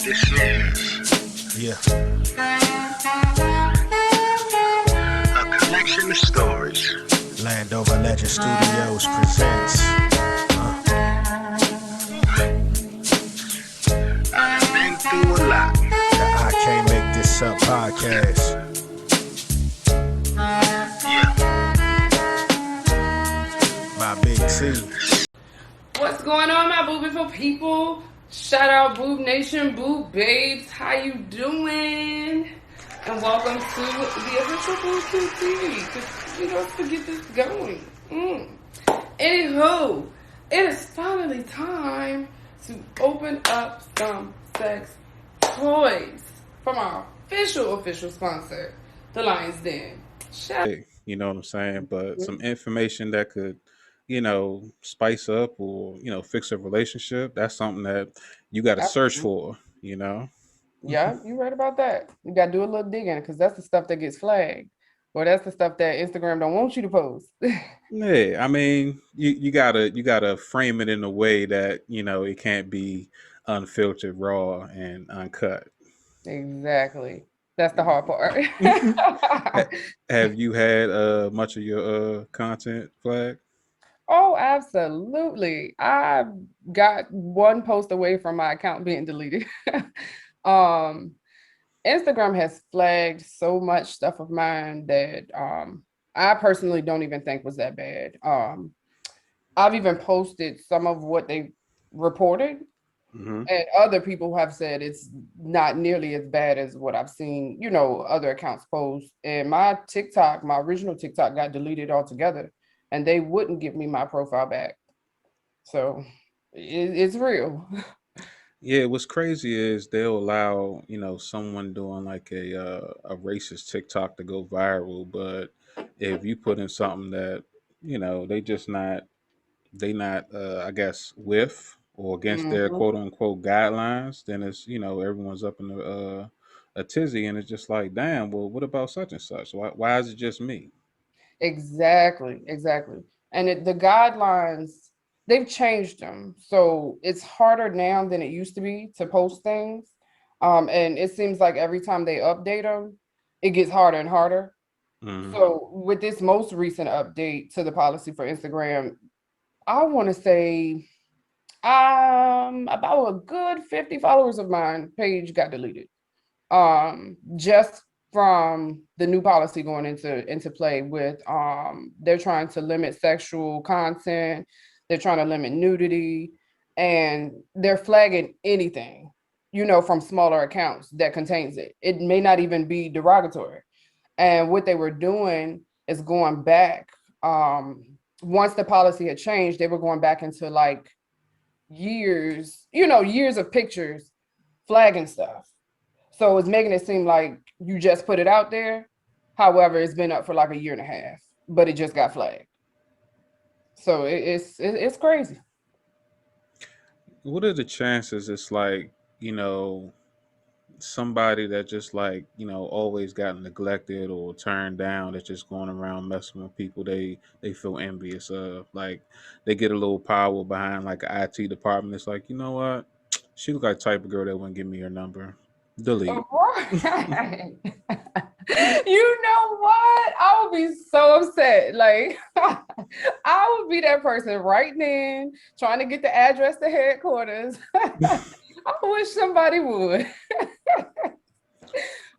This is Yeah. a collection of stories. Landover Legend Studios presents. I've been through a lot. The I Can't Make This Up podcast. Yeah. By Big T. What's going on, my boobiful people? Shout out Boob Nation, Boob Babes. How you doing? And welcome to the official Boob TV. Because we don't forget this going. Anywho, it is finally time to open up some sex toys from our official sponsor, the Lion's Den. You know what I'm saying? But some information that could, spice up or, fix a relationship, that's something that you got to search for, Yeah, you're right about that. You got to do a little digging because that's the stuff that gets flagged. Or that's the stuff that Instagram don't want you to post. Yeah, I mean, you gotta frame it in a way that, it can't be unfiltered, raw, and uncut. Exactly. That's the hard part. Have you had much of your content flagged? Oh, absolutely. I got one post away from my account being deleted. um, Instagram has flagged so much stuff of mine that I personally don't even think was that bad. I've even posted some of what they reported, and other people have said it's not nearly as bad as what I've seen, other accounts post. And my TikTok, my original TikTok got deleted altogether, and they wouldn't give me my profile back. So it's real. Yeah, what's crazy is they'll allow, someone doing like a racist TikTok to go viral, but if you put in something that, they just not I guess with or against their Mhm. quote unquote guidelines, then it's, everyone's up in a tizzy, and it's just like, damn, well, what about such and such? Why is it just me? Exactly. And the guidelines, they've changed them. So it's harder now than it used to be to post things. And it seems like every time they update them, it gets harder and harder. Hmm. So with this most recent update to the policy for Instagram, I want to say about a good 50 followers of mine page got deleted. Just from the new policy going into play with they're trying to limit sexual content, they're trying to limit nudity, and they're flagging anything, from smaller accounts that contains it. It may not even be derogatory. And what they were doing is going back. Once the policy had changed, they were going back into like years of pictures flagging stuff. So it's making it seem like you just put it out there. However, it's been up for like a year and a half, but it just got flagged. So it's crazy. What are the chances it's like, you know, somebody that just like, always got neglected or turned down, that's just going around messing with people they feel envious of, like they get a little power behind like an IT department. It's like, you know what, she look like the type of girl that wouldn't give me her number, delete. Right. You know what? I would be so upset. Like, I would be that person writing in, trying to get the address to headquarters. I wish somebody would.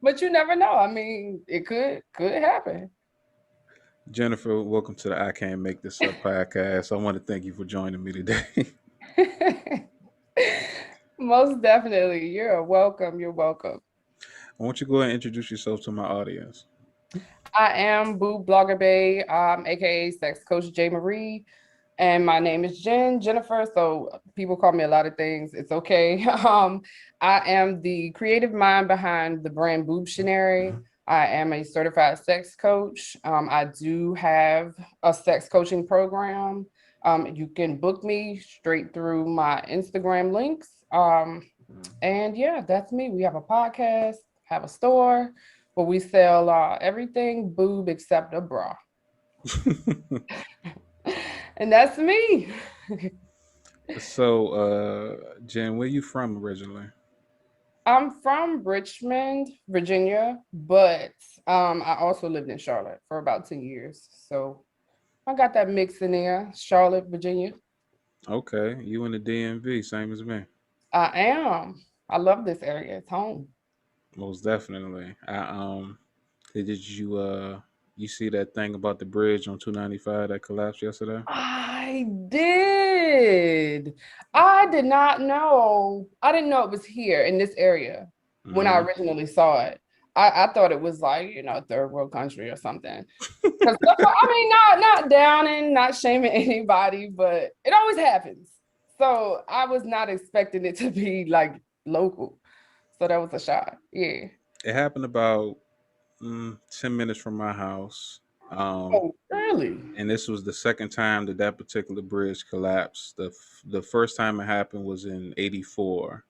But you never know. I mean, it could happen. Jennifer, welcome to the I Can't Make This Up podcast. I want to thank you for joining me today. Most definitely. You're welcome. You're welcome. I want you to go ahead and introduce yourself to my audience. I am Boo Blogger Bay, aka Sex Coach J Marie, and my name is Jennifer. So people call me a lot of things. It's okay. I am the creative mind behind the brand Boobtionary. I am a certified sex coach. I do have a sex coaching program. You can book me straight through my Instagram links. And yeah, that's me. We have a podcast, have a store where we sell everything boob except a bra. And that's me. So, Jen, where you from originally? I'm from Richmond, Virginia, but I also lived in Charlotte for about 10 years. So I got that mix in there, Charlotte, Virginia. Okay, you in the DMV, same as me. I am. I love this area. It's home. Most definitely. Did you see that thing about the bridge on 295 that collapsed yesterday? I did. I did not know. I didn't know it was here in this area when I Hmm. originally saw it. I thought it was like, third world country or something. Because I mean, not downing, not shaming anybody, but it always happens. So I was not expecting it to be like local. So that was a shock. Yeah. It happened about 10 minutes from my house. Um, Oh, really? and this was the second time that that particular bridge collapsed. The first time it happened was in '84,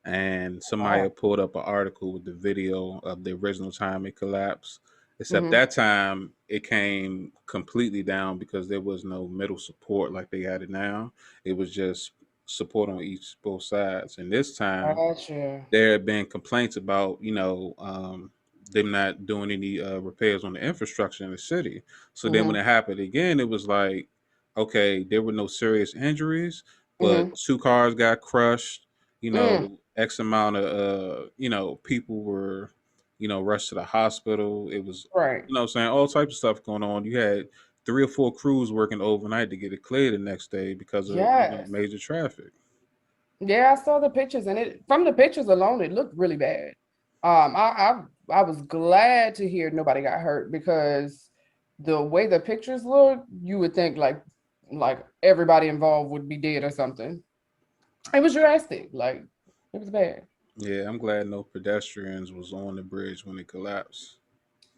and somebody Wow. had pulled up an article with the video of the original time it collapsed. Except Hmm. that time it came completely down because there was no middle support like they had it now. It was just support on each both sides. And this time Gotcha. there had been complaints about them not doing any repairs on the infrastructure in the city. So then when Hmm. it happened again, it was like, okay, there were no serious injuries, but Hmm. two cars got crushed. Mm. X amount of people were rushed to the hospital. It was, Right. what I'm saying, all types of stuff going on. You had three or four crews working overnight to get it cleared the next day because of Yes. major traffic. Yeah, I saw the pictures and it from the pictures alone, it looked really bad. I was glad to hear nobody got hurt because the way the pictures look, you would think like everybody involved would be dead or something. It was drastic, like it was bad. Yeah, I'm glad no pedestrians was on the bridge when it collapsed.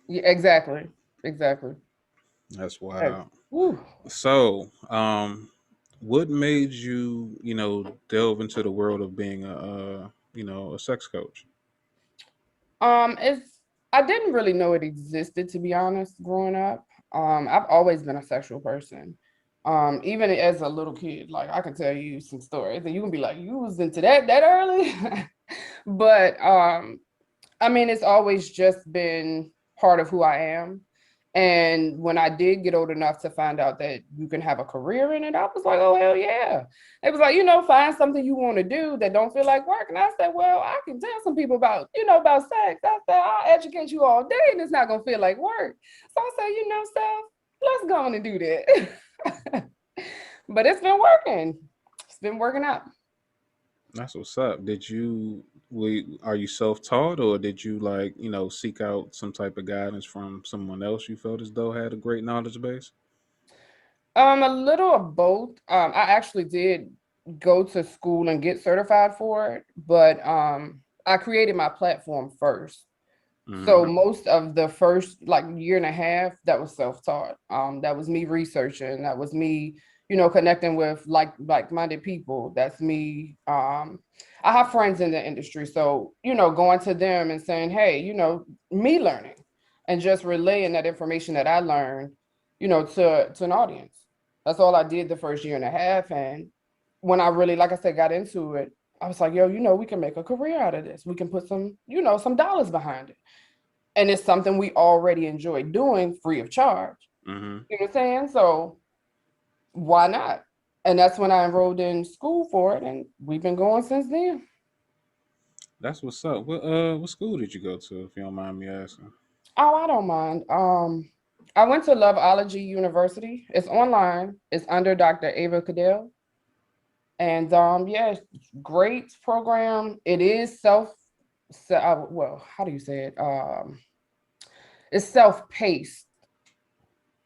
Yeah, exactly. Exactly. That's Yes. wild. Whew. So, what made you, delve into the world of being a sex coach? It's I didn't really know it existed to be honest, growing up. I've always been a sexual person. Even as a little kid, like I can tell you some stories, and you can be like, "You was into that early," but I mean, it's always just been part of who I am. And when I did get old enough to find out that you can have a career in it, I was like, oh, hell yeah. It was like, find something you want to do that don't feel like work. And I said, well, I can tell some people about sex. I said, I'll educate you all day and it's not going to feel like work. So I said, Steph, let's go on and do that. But it's been working. It's been working out. That's what's up. Are you self-taught, or did you seek out some type of guidance from someone else you felt as though had a great knowledge base? A little of both. I actually did go to school and get certified for it, but I created my platform first. Hmm. So most of the first like year and a half, that was self-taught. That was me researching. That was me, connecting with like-minded people. That's me. I have friends in the industry, so going to them and saying, hey, me learning, and just relaying that information that I learned, to an audience. That's all I did the first year and a half, and when I really, like I said, got into it, I was like, yo, we can make a career out of this. We can put some dollars behind it, and it's something we already enjoy doing free of charge. Hmm. You know what I'm saying? So why not? And that's when I enrolled in school for it, and we've been going since then. That's what's up. What school did you go to, if you don't mind me asking? Oh, I don't mind. I went to Loveology University. It's online. It's under Dr. Ava Cadell. And yeah, great program. It is well, how do you say it? It's self-paced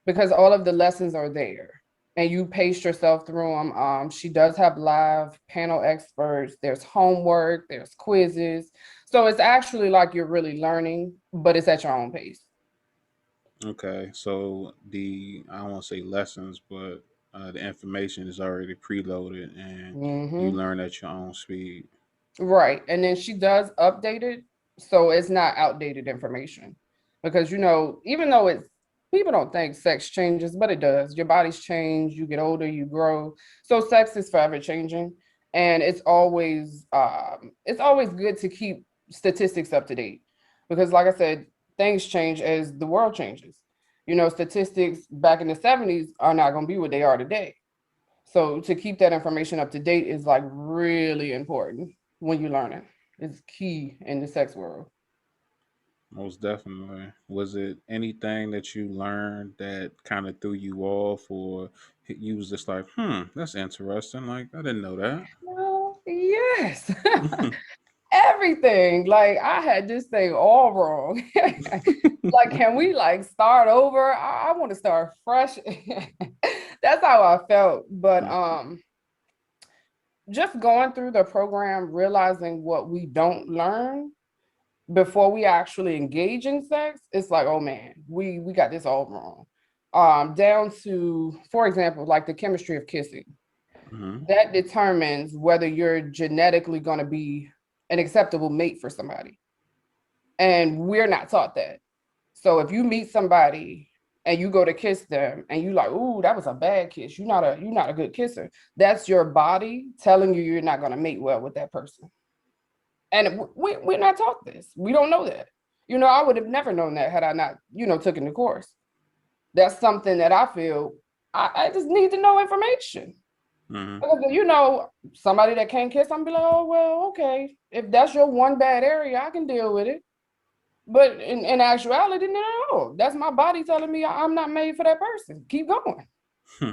because all of the lessons are there and you pace yourself through them. She does have live panel experts, there's homework, there's quizzes. So it's actually like you're really learning, but it's at your own pace. Okay, so I don't want to say lessons, but the information is already preloaded, and you Hmm. learn at your own speed. Right. And then she does update it. So it's not outdated information because, even though it's people don't think sex changes, but it does. Your body's change, you get older, you grow. So sex is forever changing. And it's always good to keep statistics up to date. Because like I said, things change as the world changes. Statistics back in the 70s are not gonna be what they are today. So to keep that information up to date is like really important when you learn it. It's key in the sex world. Most definitely. Was it anything that you learned that kind of threw you off, or you was just like, that's interesting. Like, I didn't know that. Well, yes. Everything. Like I had this thing all wrong. Like, can we like start over? I want to start fresh. That's how I felt. But just going through the program, realizing what we don't learn before we actually engage in sex, it's like, oh man, we got this all wrong. Down to, for example, like the chemistry of kissing. Mm-hmm. That determines whether you're genetically going to be an acceptable mate for somebody. And we're not taught that. So if you meet somebody and you go to kiss them and you like, ooh, that was a bad kiss. You're not a good kisser. That's your body telling you you're not going to mate well with that person. And we're not taught this. We don't know that. I would have never known that had I not, taken the course. That's something that I feel I just need to know information. Mm-hmm. Because, somebody that can't kiss, I'm be like, oh, well, okay. If that's your one bad area, I can deal with it. But in actuality, no, that's my body telling me I'm not made for that person. Keep going.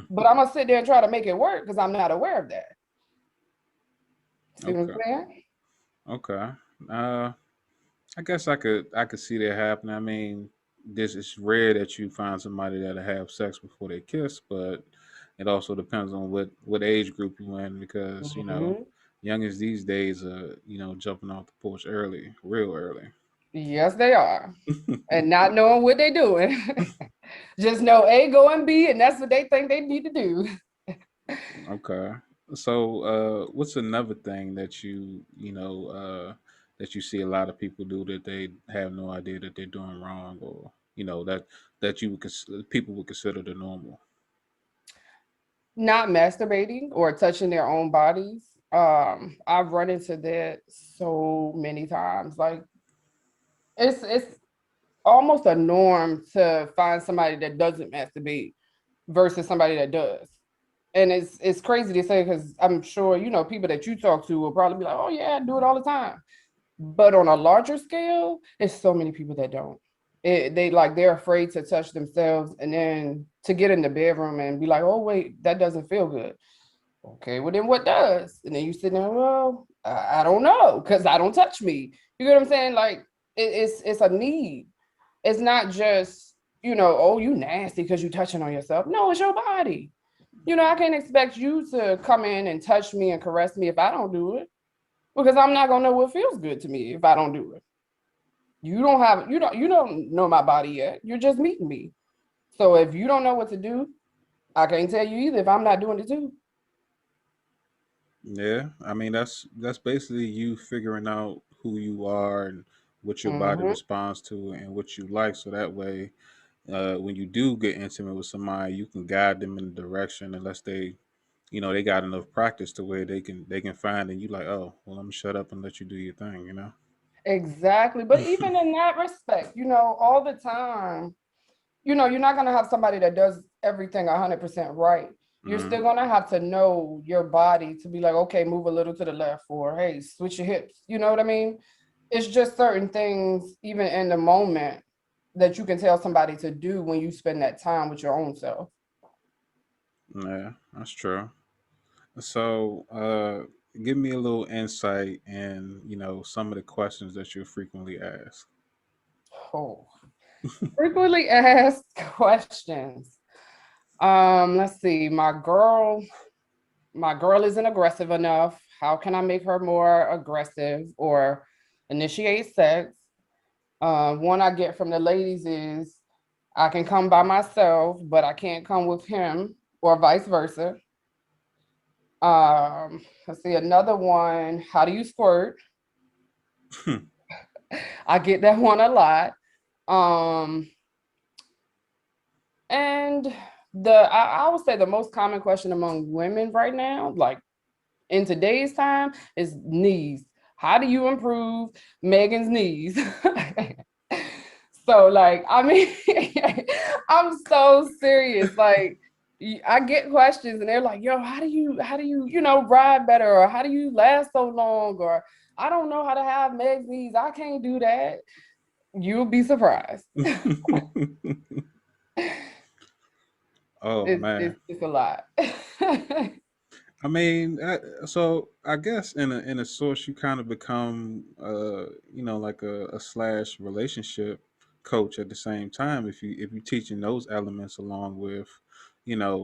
But I'm going to sit there and try to make it work because I'm not aware of that. See what I'm Okay. saying? Okay. Uh, I guess I could see that happening. I mean, this is rare that you find somebody that'll have sex before they kiss, but it also depends on what age group you in, because Mhm. youngins these days are jumping off the porch early, real early. Yes, they are. And not knowing what they're doing. Just know A, go and B, and that's what they think they need to do. Okay. So, what's another thing that that you see a lot of people do that they have no idea that they're doing wrong, or that people would consider the normal? Not masturbating or touching their own bodies. I've run into that so many times. Like it's almost a norm to find somebody that doesn't masturbate versus somebody that does. And it's crazy to say because I'm sure people that you talk to will probably be like, oh yeah, I do it all the time. But on a larger scale, there's so many people that don't. They're afraid to touch themselves and then to get in the bedroom and be like, oh wait, that doesn't feel good. Okay, well then what does? And then you sit there, well, I don't know because I don't touch me. You get what I'm saying? Like it's a need. It's not just oh you nasty because you touching on yourself. No, it's your body. I can't expect you to come in and touch me and caress me if I don't do it because I'm not gonna know what feels good to me if I don't do it. You don't know my body yet. You're just meeting me. So if you don't know what to do, I can't tell you either if I'm not doing it too. Yeah, I mean that's basically you figuring out who you are and what your body Hmm. responds to and what you like, so that way, when you do get intimate with somebody, you can guide them in the direction, unless they got enough practice to where they can find, and you like, oh well, I'm gonna shut up and let you do your thing. Exactly. But even in that respect, all the time, you're not going to have somebody that does everything 100% right. You're Hmm. still going to have to know your body to be like, okay, move a little to the left, or hey, switch your hips. You know what I mean? It's just certain things, even in the moment, that you can tell somebody to do when you spend that time with your own self. Yeah, that's true. So, give me a little insight in some of the questions that you're frequently asked. Oh, frequently asked questions. Let's see. My girl isn't aggressive enough. How can I make her more aggressive or initiate sex? One I get from the ladies is I can come by myself, but I can't come with him, or vice versa. Let's see, another one. How do you squirt? I get that one a lot. Um, And I would say the most common question among women right now, like in today's time, is knees. How do you improve Megan's knees? So like, I mean, I'm so serious. Like, I get questions and they're like, "Yo, how do you ride better, or how do you last so long, or I don't know how to have Meg's knees. I can't do that." You'll be surprised. Oh It's man. it's it's a lot. I mean, so I guess in a source, you kind of become, like a slash relationship coach at the same time. If you teaching those elements along with,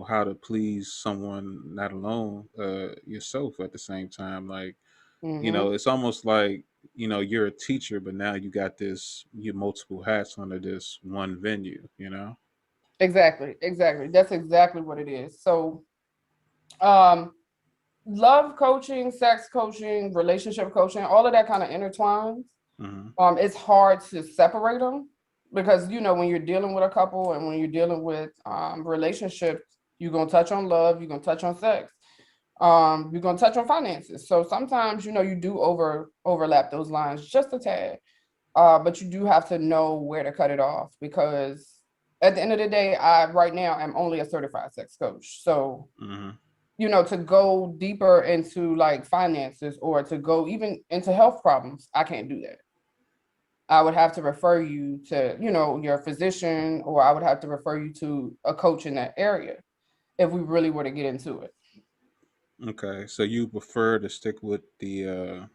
how to please someone, not alone yourself at the same time. Like, Hmm. it's almost like you're a teacher, but now you got you multiple hats under this one venue. You know. Exactly, exactly. That's exactly what it is. So, um, love coaching, sex coaching, relationship coaching, all of that kind of intertwines. Hmm. It's hard to separate them because when you're dealing with a couple and when you're dealing with relationships, you're gonna touch on love, you're gonna touch on sex, you're gonna touch on finances. So sometimes you do overlap those lines just a tad. But you do have to know where to cut it off because at the end of the day, I right now am only a certified sex coach. So, Hmm. to go deeper into like finances or to go even into health problems, I can't do that. I would have to refer you to, your physician, or I would have to refer you to a coach in that area if we really were to get into it. Okay, so you prefer to stick with the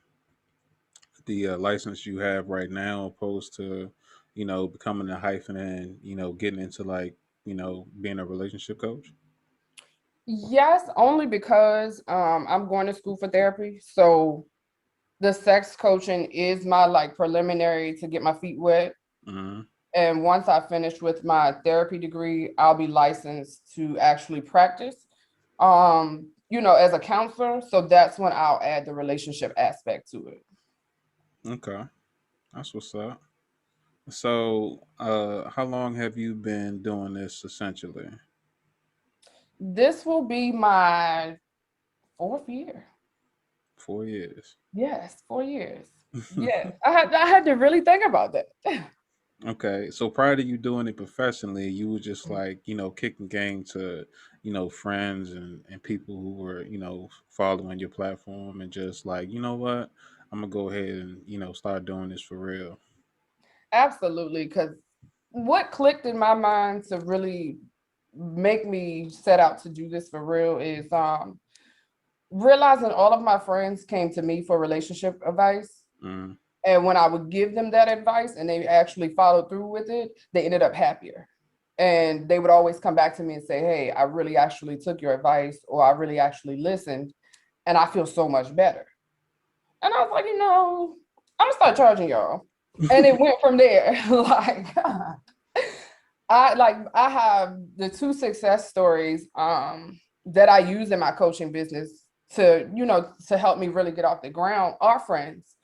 license you have right now, opposed to, becoming a hyphen and getting into like being a relationship coach. Yes, only because I'm going to school for therapy. So the sex coaching is my like preliminary to get my feet wet. Hmm. And once I finish with my therapy degree, I'll be licensed to actually practice, as a counselor. So that's when I'll add the relationship aspect to it. Okay, that's what's up. So, how long have you been doing this essentially? This will be my fourth year. 4 years. Yes, 4 years. Yes, I had to really think about that. Okay, so prior to you doing it professionally, you were just like, kicking game to, friends and people who were, following your platform and just like, you know what, I'm gonna go ahead and, start doing this for real. Absolutely, because what clicked in my mind to really make me set out to do this for real is realizing all of my friends came to me for relationship advice. Mm, And when I would give them that advice and they actually followed through with it, they ended up happier. And they would always come back to me and say, "Hey, I really actually took your advice, or I really actually listened, and I feel so much better." And I was like, I'm gonna start charging y'all. And it went from there. Like, I have the two success stories that I use in my coaching business to help me really get off the ground are friends.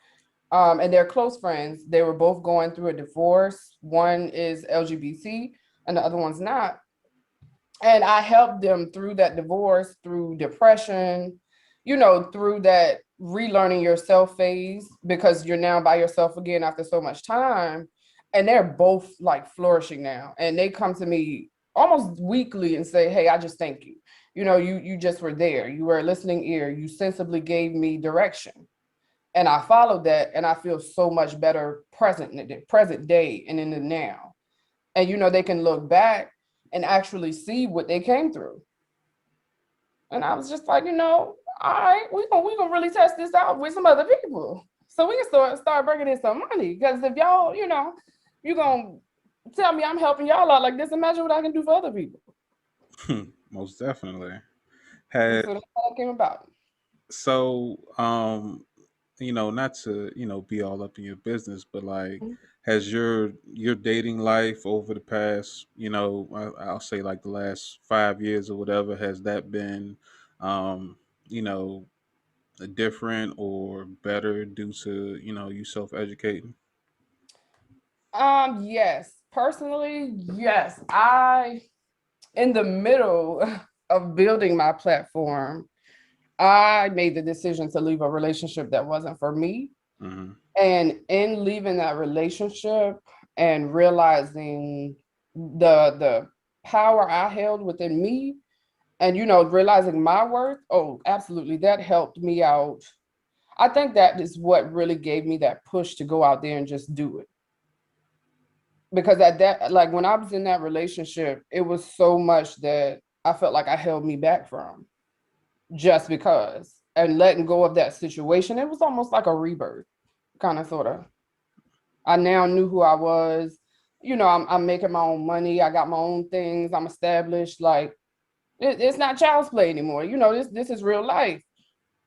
And they're close friends. They were both going through a divorce. One is LGBT and the other one's not. And I helped them through that divorce, through depression, through that relearning yourself phase because you're now by yourself again after so much time. And they're both like flourishing now. And they come to me almost weekly and say, "Hey, I just thank you. You just were there. You were a listening ear. You sensibly gave me direction." And I followed that, and I feel so much better present in the present day and in the now. And they can look back and actually see what they came through. And I was just like, all right, we gonna really test this out with some other people, so we can start bringing in some money. Because if y'all, you gonna tell me I'm helping y'all out like this, imagine what I can do for other people. most definitely. And Had so that's how it came about. so not to be all up in your business, but like, has your dating life over the past, I'll say like the last 5 years or whatever, has that been um you know different or better due to you self-educating? Yes, personally, yes. I in the middle of building my platform, I made the decision to leave a relationship that wasn't for me. Hmm. And in leaving that relationship and realizing the power I held within me and realizing my worth, oh, absolutely, that helped me out. I think that is what really gave me that push to go out there and just do it. Because at that, like when I was in that relationship, it was so much that I felt like I held me back from just because. And letting go of that situation, it was almost like a rebirth, kind of sort of. I now knew who I was. I'm making my own money. I got my own things. I'm established. Like it's not child's play anymore. This is real life.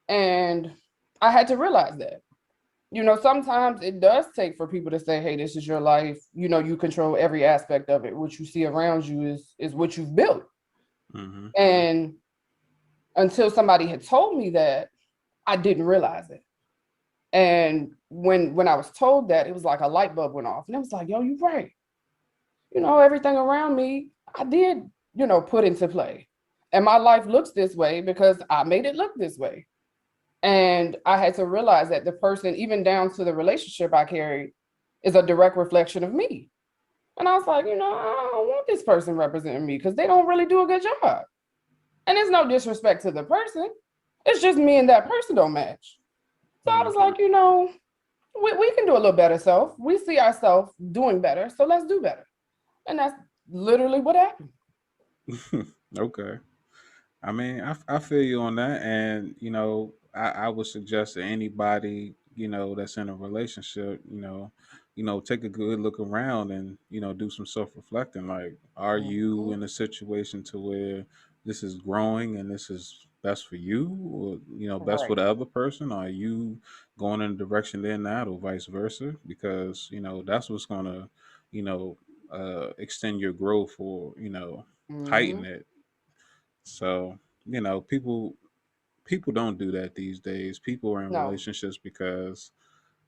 And I had to realize that. Sometimes it does take for people to say, hey, this is your life. You control every aspect of it. What you see around you is what you've built. Hmm. And until somebody had told me that, I didn't realize it. And when I was told that, it was like a light bulb went off. And it was like, yo, you're right. Everything around me, I did, put into play. And my life looks this way because I made it look this way. And I had to realize that the person, even down to the relationship I carried, is a direct reflection of me. And I was like, I don't want this person representing me because they don't really do a good job. And it's no disrespect to the person. It's just me and that person don't match. So I was Hmm. like, we can do a little better self. We see ourselves doing better. So let's do better. And that's literally what happened. Okay. I mean, I feel you on that, and I would suggest to anybody that's in a relationship, take a good look around and do some self reflecting. Like, are you Mhm. in a situation to where this is growing and this is best for you, or best for Right. the other person? Are you going in the direction they're not, or vice versa? Because that's what's gonna extend your growth or heighten Hmm. it. So, people don't do that these days. People are in No. relationships because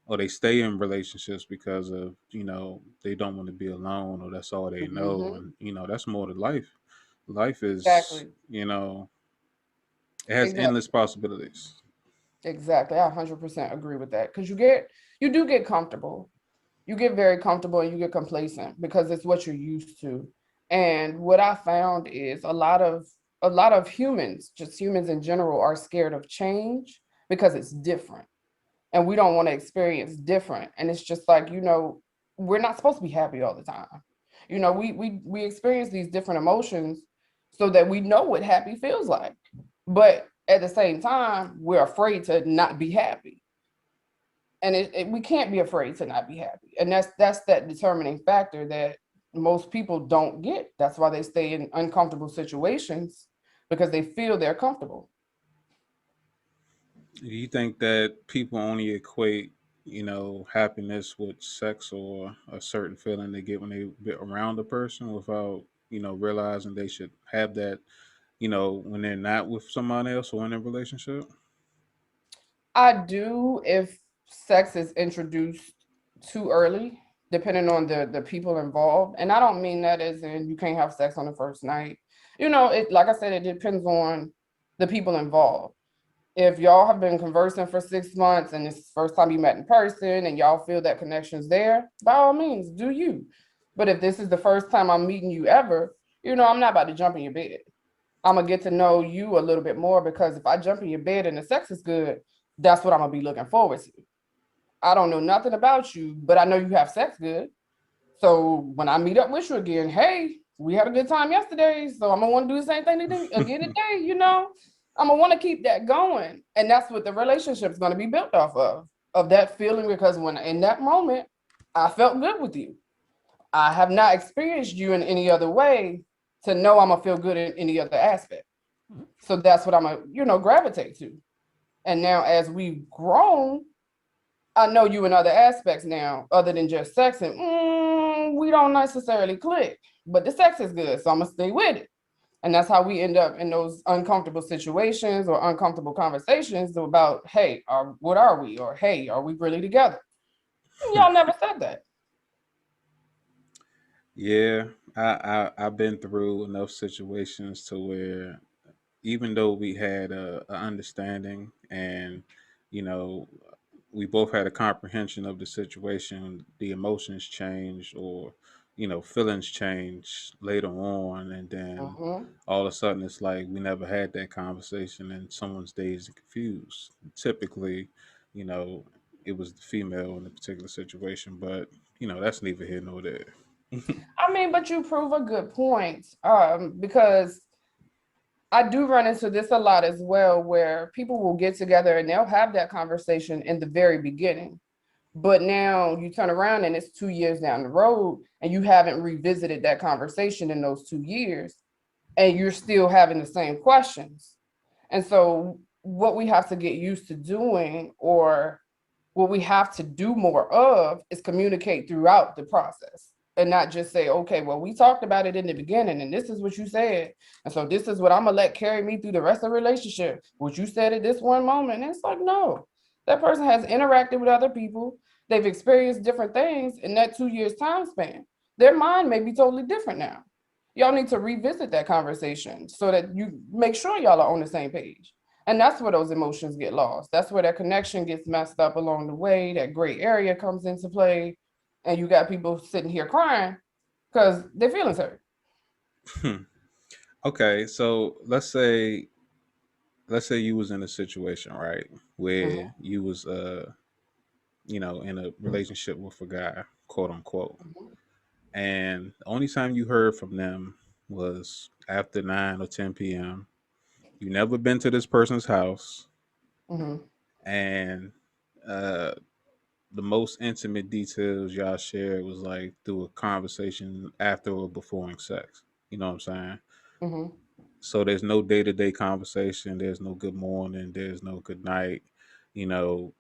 or they stay in relationships because of, they don't want to be alone or that's all they know. Hmm. And, that's more to life. Life is, Exactly. it has Exactly. endless possibilities. Exactly. I 100% agree with that. Because you do get comfortable. You get very comfortable and you get complacent because it's what you're used to. And what I found is a lot of humans, just humans in general, are scared of change because it's different. And we don't want to experience different. And it's just like, we're not supposed to be happy all the time. We experience these different emotions so that we know what happy feels like. But at the same time, we're afraid to not be happy. And we can't be afraid to not be happy. And that's that determining factor that most people don't get. That's why they stay in uncomfortable situations because they feel they're comfortable. Do you think that people only equate, happiness with sex or a certain feeling they get when they get around a person without, realizing they should have that, when they're not with somebody else or in a relationship? I do if sex is introduced too early, depending on the people involved. And I don't mean that as in you can't have sex on the first night. It like I said, it depends on the people involved. If y'all have been conversing for 6 months and it's the first time you met in person and y'all feel that connection's there, by all means, do you. But if this is the first time I'm meeting you ever, I'm not about to jump in your bed. I'm gonna get to know you a little bit more because if I jump in your bed and the sex is good, that's what I'm gonna be looking forward to. I don't know nothing about you, but I know you have sex good. So when I meet up with you again, hey, we had a good time yesterday, so I'm gonna want to do the same thing again today. I'm gonna want to keep that going, and that's what the relationship's gonna be built off of that feeling. Because when in that moment, I felt good with you. I have not experienced you in any other way to know I'm gonna feel good in any other aspect. So that's what I'm gonna, gravitate to. And now as we've grown, I know you in other aspects now, other than just sex, and we don't necessarily click, but the sex is good, so I'm gonna stay with it. And that's how we end up in those uncomfortable situations or uncomfortable conversations about, hey, what are we? Or hey, are we really together? Y'all never said that. Yeah, I've been through enough situations to where even though we had a understanding and you know we both had a comprehension of the situation, the emotions changed or feelings changed later on, and then Hmm. all of a sudden it's like we never had that conversation and someone's dazed and confused. Typically, you know, it was the female in the particular situation, but that's neither here nor there. I mean, but you prove a good point, because I do run into this a lot as well, where people will get together and they'll have that conversation in the very beginning. But now you turn around and it's 2 years down the road and you haven't revisited that conversation in those 2 years and you're still having the same questions. And so, what we have to get used to doing, or what we have to do more of, is communicate throughout the process and not just say, okay, well, we talked about it in the beginning and this is what you said. And so this is what I'm gonna let carry me through the rest of the relationship. What you said at this one moment. And it's like, no, that person has interacted with other people. They've experienced different things in that 2 years time span. Their mind may be totally different now. Y'all need to revisit that conversation so that you make sure y'all are on the same page. And that's where those emotions get lost. That's where that connection gets messed up along the way. That gray area comes into play. And you got people sitting here crying because their feelings hurt. Okay, so let's say you was in a situation, right, where Mhm, you was in a relationship with a guy, quote unquote, mhm, and the only time you heard from them was after 9 or 10 p.m. You never been to this person's house, mhm. and uh the most intimate details y'all shared was like through a conversation after or before sex. You know what I'm saying? Mhm. So there's no day to day conversation. There's no good morning. There's no good night. You know,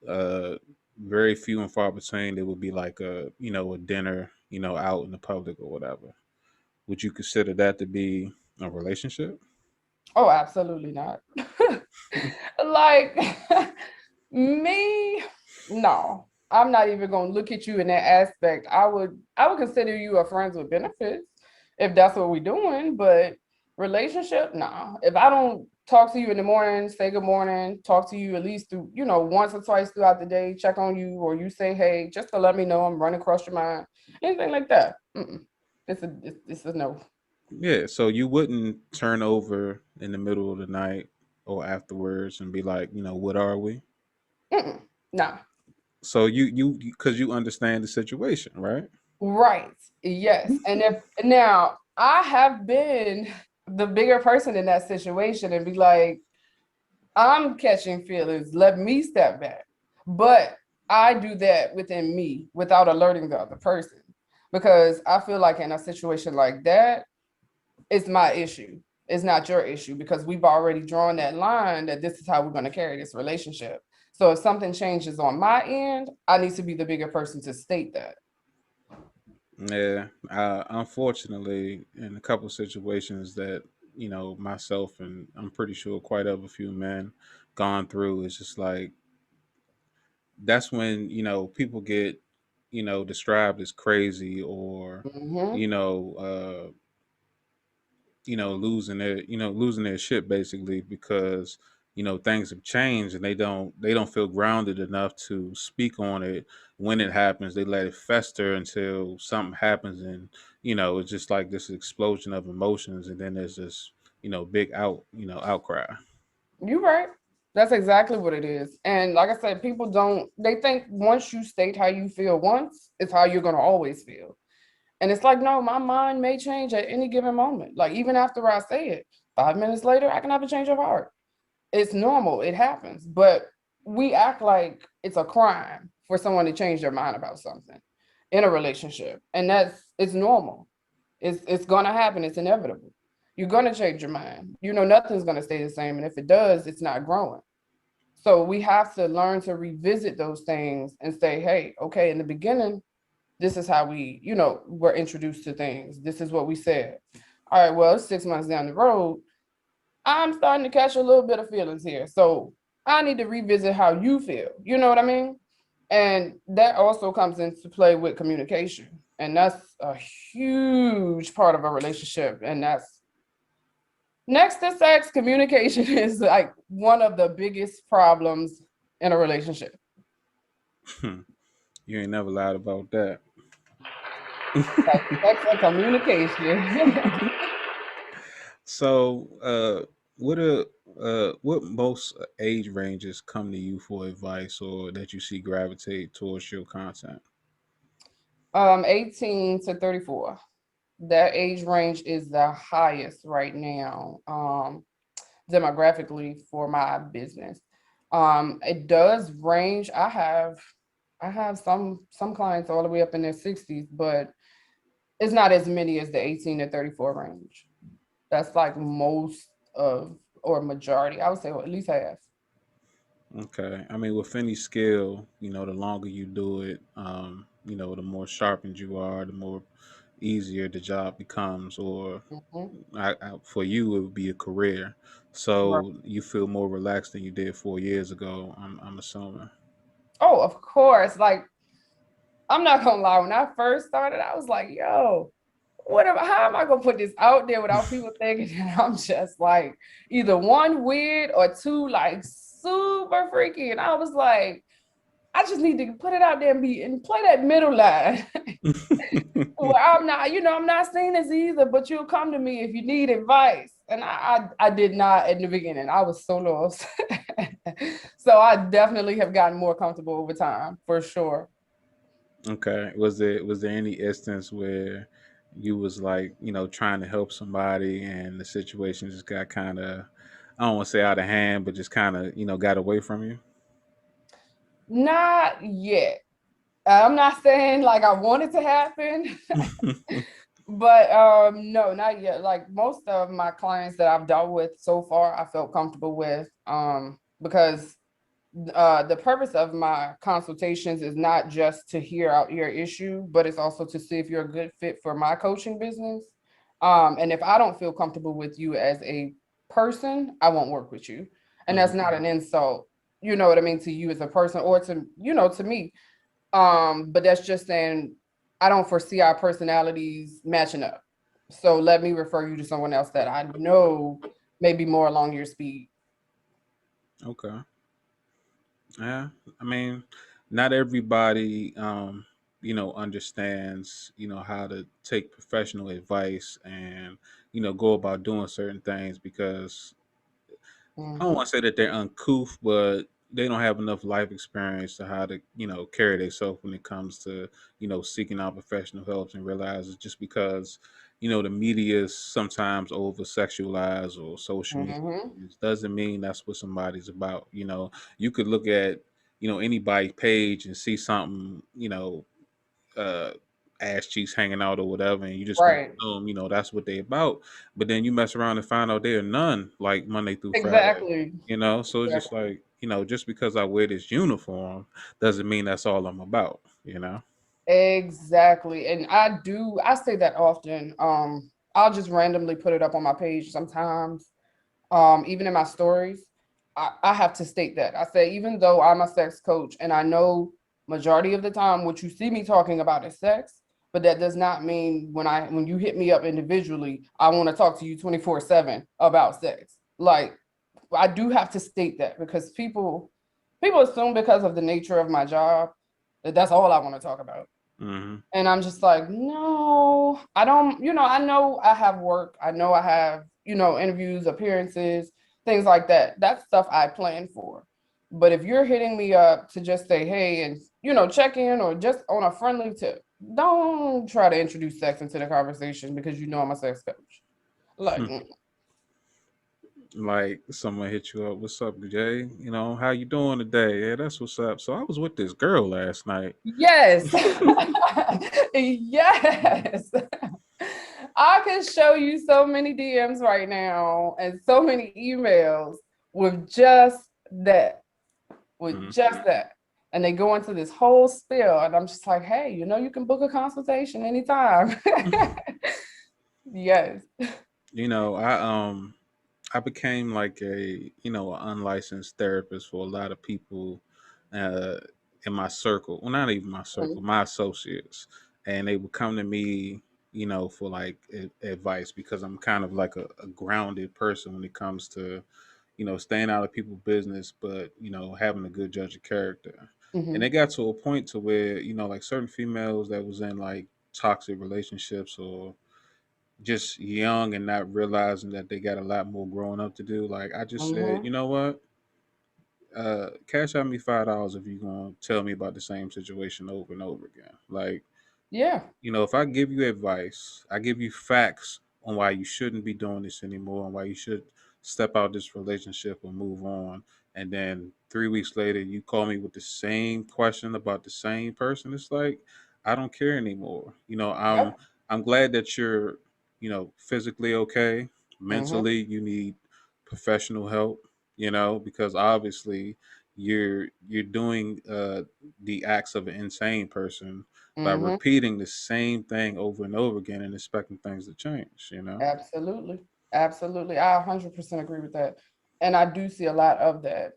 very few and far between. There would be like a dinner, out in the public or whatever. Would you consider that to be a relationship? Oh, absolutely not. Like, me, no. I'm not even gonna look at you in that aspect. I would consider you a friends with benefits if that's what we're doing, but relationship, nah. If I don't talk to you in the morning, say good morning, talk to you at least through, once or twice throughout the day, check on you, or you say hey, just to let me know I'm running across your mind, anything like that. Mm-mm. It's a no. Yeah. So you wouldn't turn over in the middle of the night or afterwards and be like, what are we? Mm-mm. Nah. So you because you understand the situation, right? Right. Yes. And if now I have been the bigger person in that situation and be like, I'm catching feelings, let me step back. But I do that within me without alerting the other person because I feel like in a situation like that, it's my issue. It's not your issue because we've already drawn that line that this is how we're going to carry this relationship. So if something changes on my end, I need to be the bigger person to state that. Yeah, unfortunately, in a couple situations that myself and I'm pretty sure quite a few men gone through, it's just like that's when people get described as crazy or Hmm. you know uh, losing their shit basically because things have changed and they don't feel grounded enough to speak on it. When it happens, they let it fester until something happens, and it's just like this explosion of emotions, and then there's this big outcry. You're right. That's exactly what it is. And like I said, people don't, they think once you state how you feel once, it's how you're going to always feel. And it's like, no, my mind may change at any given moment. Like, even after I say it, 5 minutes later, I can have a change of heart. It's normal, it happens. But we act like it's a crime for someone to change their mind about something in a relationship. And it's normal. It's gonna happen. It's inevitable. You're gonna change your mind. Nothing's gonna stay the same, and if it does, it's not growing. So we have to learn to revisit those things and say, hey, okay, in the beginning, this is how were introduced to things. This is what we said. All right, well, it's 6 months down the road. I'm starting to catch a little bit of feelings here. So I need to revisit how you feel. You know what I mean? And that also comes into play with communication. And that's a huge part of a relationship. And that's next to sex, communication is like one of the biggest problems in a relationship. You ain't never lied about that. Like sex and communication. So, what most age ranges come to you for advice, or that you see gravitate towards your content? 18 to 34. That age range is the highest right now, demographically for my business. It does range. I have some clients all the way up in their 60s, but it's not as many as the 18 to 34 range. That's like most of or majority. I would say, well, at least half. Okay, I mean, with any skill, the longer you do it, the more sharpened you are, the more easier the job becomes, or Mhm. for you, it would be a career. Right. So you feel more relaxed than you did 4 years ago. I'm assuming. Oh, of course. Like, I'm not gonna lie, when I first started, I was like, yo, how am I gonna put this out there without people thinking that I'm just like either one weird or two like super freaky? And I was like, I just need to put it out there and be and play that middle line. Well, I'm not, I'm not saying this either, but you'll come to me if you need advice. And I did not in the beginning. I was so lost. So I definitely have gotten more comfortable over time, for sure. Okay. Was there any instance where you was like, trying to help somebody and the situation just got kind of, I don't want to say out of hand, but just kind of, got away from you? Not yet. I'm not saying like I want it to happen, but no, not yet. Like most of my clients that I've dealt with so far, I felt comfortable with because the purpose of my consultations is not just to hear out your issue, but it's also to see if you're a good fit for my coaching business. And if I don't feel comfortable with you as a person, I won't work with you. And that's Mhm. not an insult, you know what I mean, to you as a person or to, to me. But that's just saying I don't foresee our personalities matching up. So let me refer you to someone else that I know may be more along your speed. Okay. Yeah. I mean, not everybody, understands, how to take professional advice and, go about doing certain things because I don't Hmm. want to say that they're uncouth, but they don't have enough life experience to how to, carry themselves when it comes to, seeking out professional help and realize it's just because, the media is sometimes over sexualized or social media. Hmm. It doesn't mean that's what somebody's about. You could look at, anybody's page and see something, uh, ass cheeks hanging out or whatever, and you just gonna Right. assume, that's what they about. But then you mess around and find out they're none, like Monday through Friday. Exactly. So it's just like, just because I wear this uniform doesn't mean that's all I'm about. Exactly. And I say that often. I'll just randomly put it up on my page sometimes, even in my stories. I have to state that. I say, even though I'm a sex coach and I know majority of the time what you see me talking about is sex, but that does not mean when you hit me up individually, I want to talk to you 24/7 about sex. Like I do have to state that because people assume because of the nature of my job that that's all I want to talk about. Hmm. And I'm just like, no, I don't, I know I have work. I know I have, interviews, appearances, things like that. That's stuff I plan for. But if you're hitting me up to just say, hey, and, check in or just on a friendly tip, don't try to introduce sex into the conversation because you know I'm a sex coach. Like, Like someone hit you up, what's up, Jay? How you doing today? Yeah, that's what's up. So I was with this girl last night. yes. Yes. I can show you so many DMs right now and so many emails with just that, with Mhm. just that. And they go into this whole spiel, and I'm just like, hey, you can book a consultation anytime. Yes. I became like a an unlicensed therapist for a lot of people uh, in my circle. Well, not even my circle, my associates. and they would come to me, for like advice because I'm kind of like a grounded person when it comes to, staying out of people's business, but having a good judge of character. And Hmm. it got to a point to where like certain females that was in like toxic relationships or just young and not realizing that they got a lot more growing up to do. Like I just said, Hmm. you know what? Cash out me $5 if you're gonna tell me about the same situation over and over again. Like, Yeah. if I give you advice, I give you facts on why you shouldn't be doing this anymore and why you should step out this relationship or move on. And then 3 weeks later, you call me with the same question about the same person. It's like I don't care anymore. Yep. I'm glad that you're, physically okay. Hmm. Mentally, you need professional help. Because obviously you're doing the acts of an insane person by Hmm. repeating the same thing over and over again and expecting things to change. Absolutely. Absolutely. I 100% agree with that. And I do see a lot of that.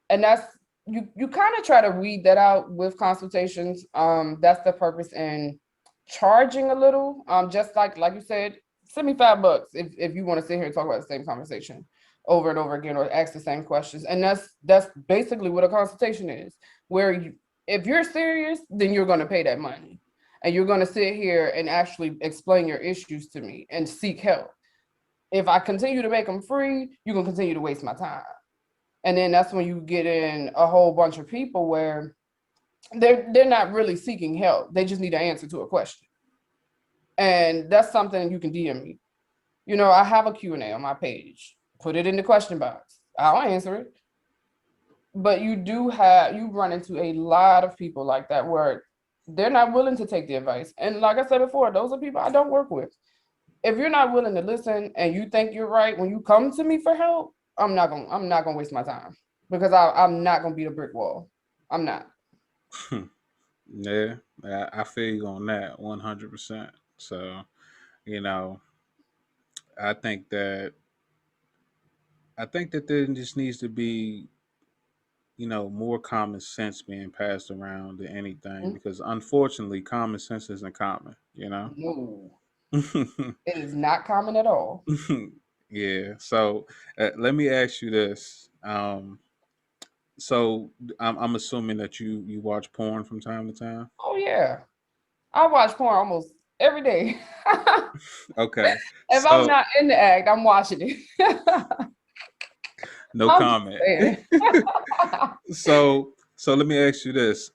And that's you kind of try to weed that out with consultations. That's the purpose in charging a little. Just like you said, send me $5 if you want to sit here and talk about the same conversation over and over again or ask the same questions. And that's basically what a consultation is, where if you're serious, then you're going to pay that money. And you're going to sit here and actually explain your issues to me and seek help. If I continue to make them free, you're going to continue to waste my time. And then that's when you get in a whole bunch of people where they're not really seeking help. They just need an answer to a question. And that's something you can DM me. I have a Q&A on my page. Put it in the question box. I'll answer it. But you run into a lot of people like that where they're not willing to take the advice. And like I said before, those are people I don't work with. If you're not willing to listen and you think you're right when you come to me for help, I'm not gonna waste my time because I'm not gonna beat a brick wall. I'm not. Yeah, I feel you on that 100%. So, you know, I think that there just needs to be, more common sense being passed around than anything because unfortunately common sense isn't common. No, it is not common at all. Yeah. So, let me ask you this. So I'm assuming that you watch porn from time to time. Oh yeah, I watch porn almost every day. Okay. If I'm So not in the act, I'm watching it. no I'm just comment. saying. So let me ask you this: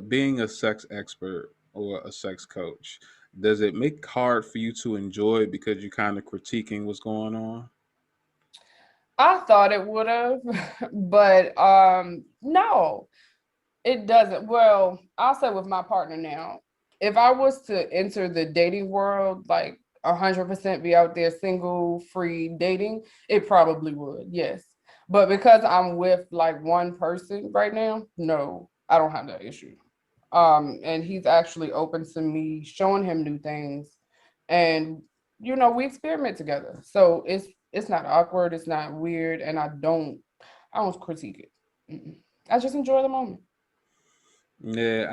being a sex expert or a sex coach, does it make hard for you to enjoy it because you're kind of critiquing what's going on? I thought it would have, but no, it doesn't. Well, I'll say with my partner now, if I was to enter the dating world, like 100% be out there single, free dating, it probably would, yes. But because I'm with like one person right now, no, I don't have that issue. And he's actually open to me showing him new things, and we experiment together. So it's not awkward, it's not weird, and I don't critique it. Mm-mm. I just enjoy the moment. Yeah,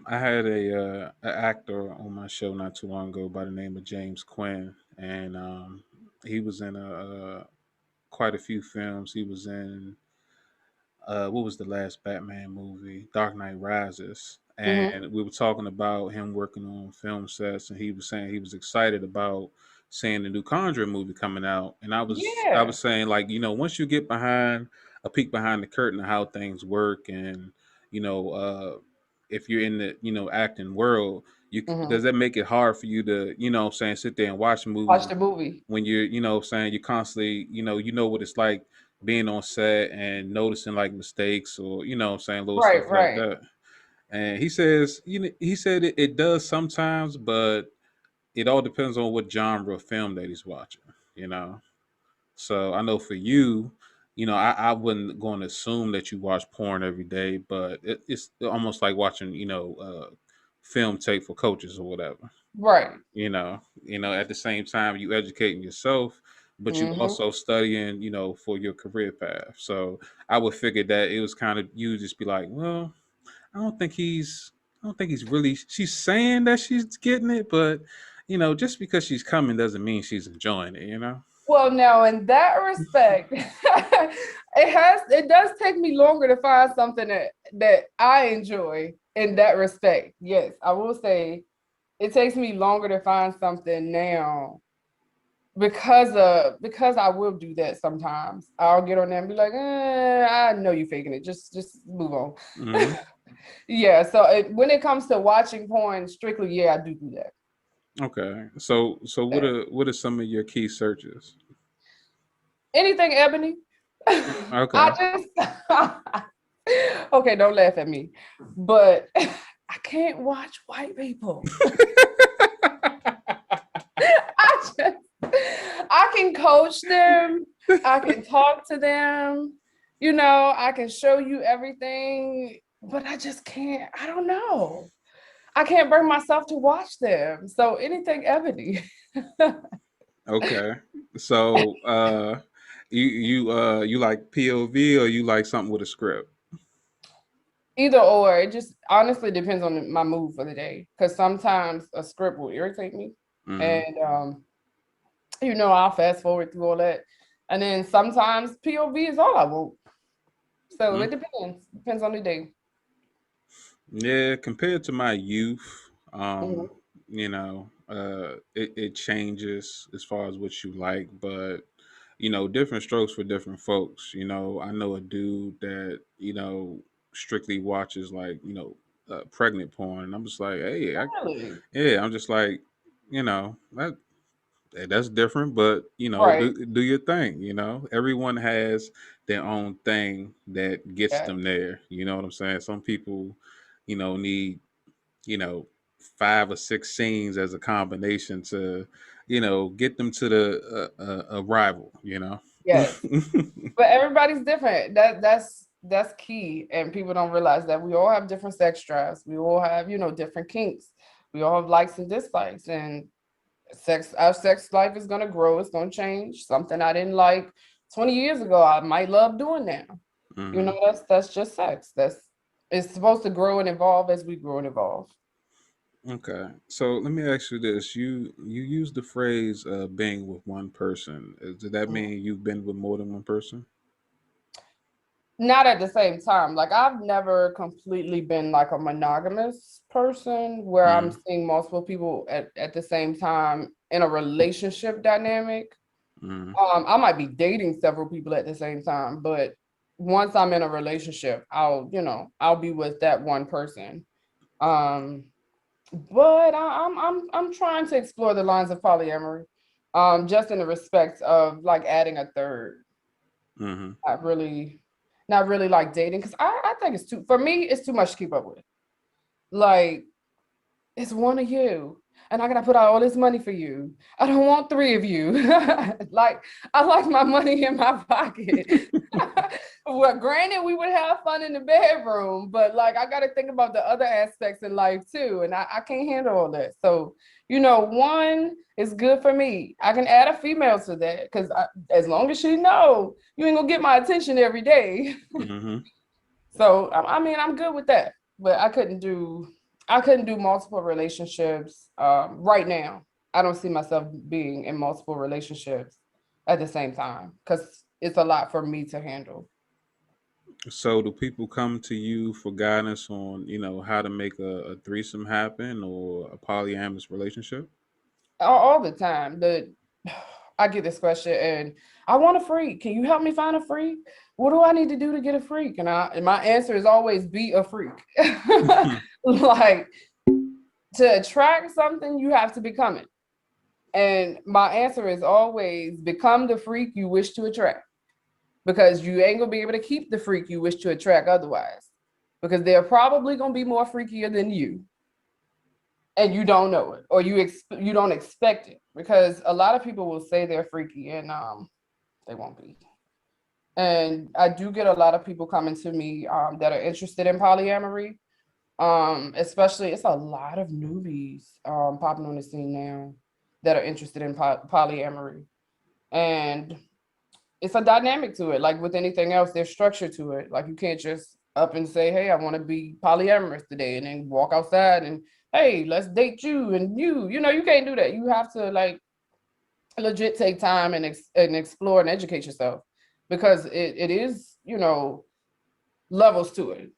I had a actor on my show not too long ago by the name of James Quinn, and he was in quite a few films. He was in what was the last Batman movie? Dark Knight Rises. Hmm. And we were talking about him working on film sets, and he was saying he was excited about seeing the new Conjuring movie coming out. And I was Yeah. saying like once you get behind a peek behind the curtain of how things work, and you know if you're in the acting world, does Hmm. that make it hard for you to saying sit there and watch movies Watch the movie. when you're saying you're constantly you know what it's like being on set and noticing like mistakes or saying little Right, stuff like right, that. And he says, he said it does sometimes, but it all depends on what genre of film that he's watching. You know, so I know for you, I wouldn't going to assume that you watch porn every day, but it's almost like watching film tape for coaches or whatever. right. At the same time you educating yourself, but you Hmm. also studying for your career path. So I would figure that it was kind of you just be like, well, I don't think don't think he's really. She's saying that she's getting it, but just because she's coming doesn't mean she's enjoying it. Well, now in that respect, it does take me longer to find something that I enjoy in that respect. Yes, I will say it takes me longer to find something now because I will do that sometimes. I'll get on there and be like, I know you faking it. Just move on. Hmm. Yeah. So when it comes to watching porn, strictly, yeah, I do that. Okay. So what Yeah. are some of your key searches? Anything ebony. Okay. I just okay, don't laugh at me, but I can't watch white people. I just I can coach them, I can talk to them, I can show you everything, but I just can't, I don't know. I can't bring myself to watch them. So anything ebony. Okay. So you like POV or you like something with a script? Either or, it just honestly depends on my mood for the day. Because sometimes a script will irritate me, Hmm. and I'll fast forward through all that, and then sometimes POV is all I want. So it depends on the day. Yeah, compared to my youth, Mhm. it changes as far as what you like, but different strokes for different folks. I know a dude that strictly watches like pregnant porn, and I'm just like, hey, Really? yeah, I'm just like, that that's different, but Right. do your thing. Everyone has their own thing that gets Yeah. them there. You know what I'm saying? Some people, need you know 5 or 6 scenes as a combination to get them to the arrival. Yes. But everybody's different. That's key. And people don't realize that we all have different sex drives. We all have, different kinks. We all have likes and dislikes. And our sex life is gonna grow, it's gonna change. Something I didn't like 20 years ago, I might love doing now. Hmm. That's just sex. It's supposed to grow and evolve as we grow and evolve. Okay, so let me ask you this: you use the phrase "being with one person." Does that mean you've been with more than one person? Not at the same time. Like I've never completely been like a monogamous person where I'm Mm-hmm. seeing multiple people at the same time in a relationship dynamic. I might be dating several people at the same time, but once I'm in a relationship, I'll be with that one person. Um, but I'm trying to explore the lines of polyamory, just in the respect of like adding a third. Mm-hmm. Not really, not really like dating because I think for me it's too much to keep up with. Like it's one of you. And I gotta put out all this money for you. I don't want three of you. Like I like my money in my pocket. Well, granted, we would have fun in the bedroom, but like I gotta think about the other aspects in life too. And I can't handle all that. So, one is good for me. I can add a female to that because as long as she know you ain't gonna get my attention every day. Mm-hmm. So I mean, I'm good with that, but I couldn't do multiple relationships right now. I don't see myself being in multiple relationships at the same time because it's a lot for me to handle So, do people come to you for guidance on how to make a threesome happen or a polyamorous relationship? all the time. I get this question, and I want a freak. Can you help me find a freak? What do I need to do to get a freak? And my answer is always be a freak. Like to attract something, you have to become it. And my answer is always become the freak you wish to attract because you ain't gonna be able to keep the freak you wish to attract otherwise because they're probably gonna be more freakier than you and you don't know it or you don't expect it because a lot of people will say they're freaky and they won't be. And I do get a lot of people coming to me that are interested in polyamory. Especially it's a lot of newbies popping on the scene now that are interested in polyamory. And it's a dynamic to it. Like with anything else, there's structure to it. Like you can't just up and say, hey, I want to be polyamorous today, and then walk outside and, hey, let's date you and you know, you can't do that. You have to like legit take time and and explore and educate yourself, because it is, you know, levels to it.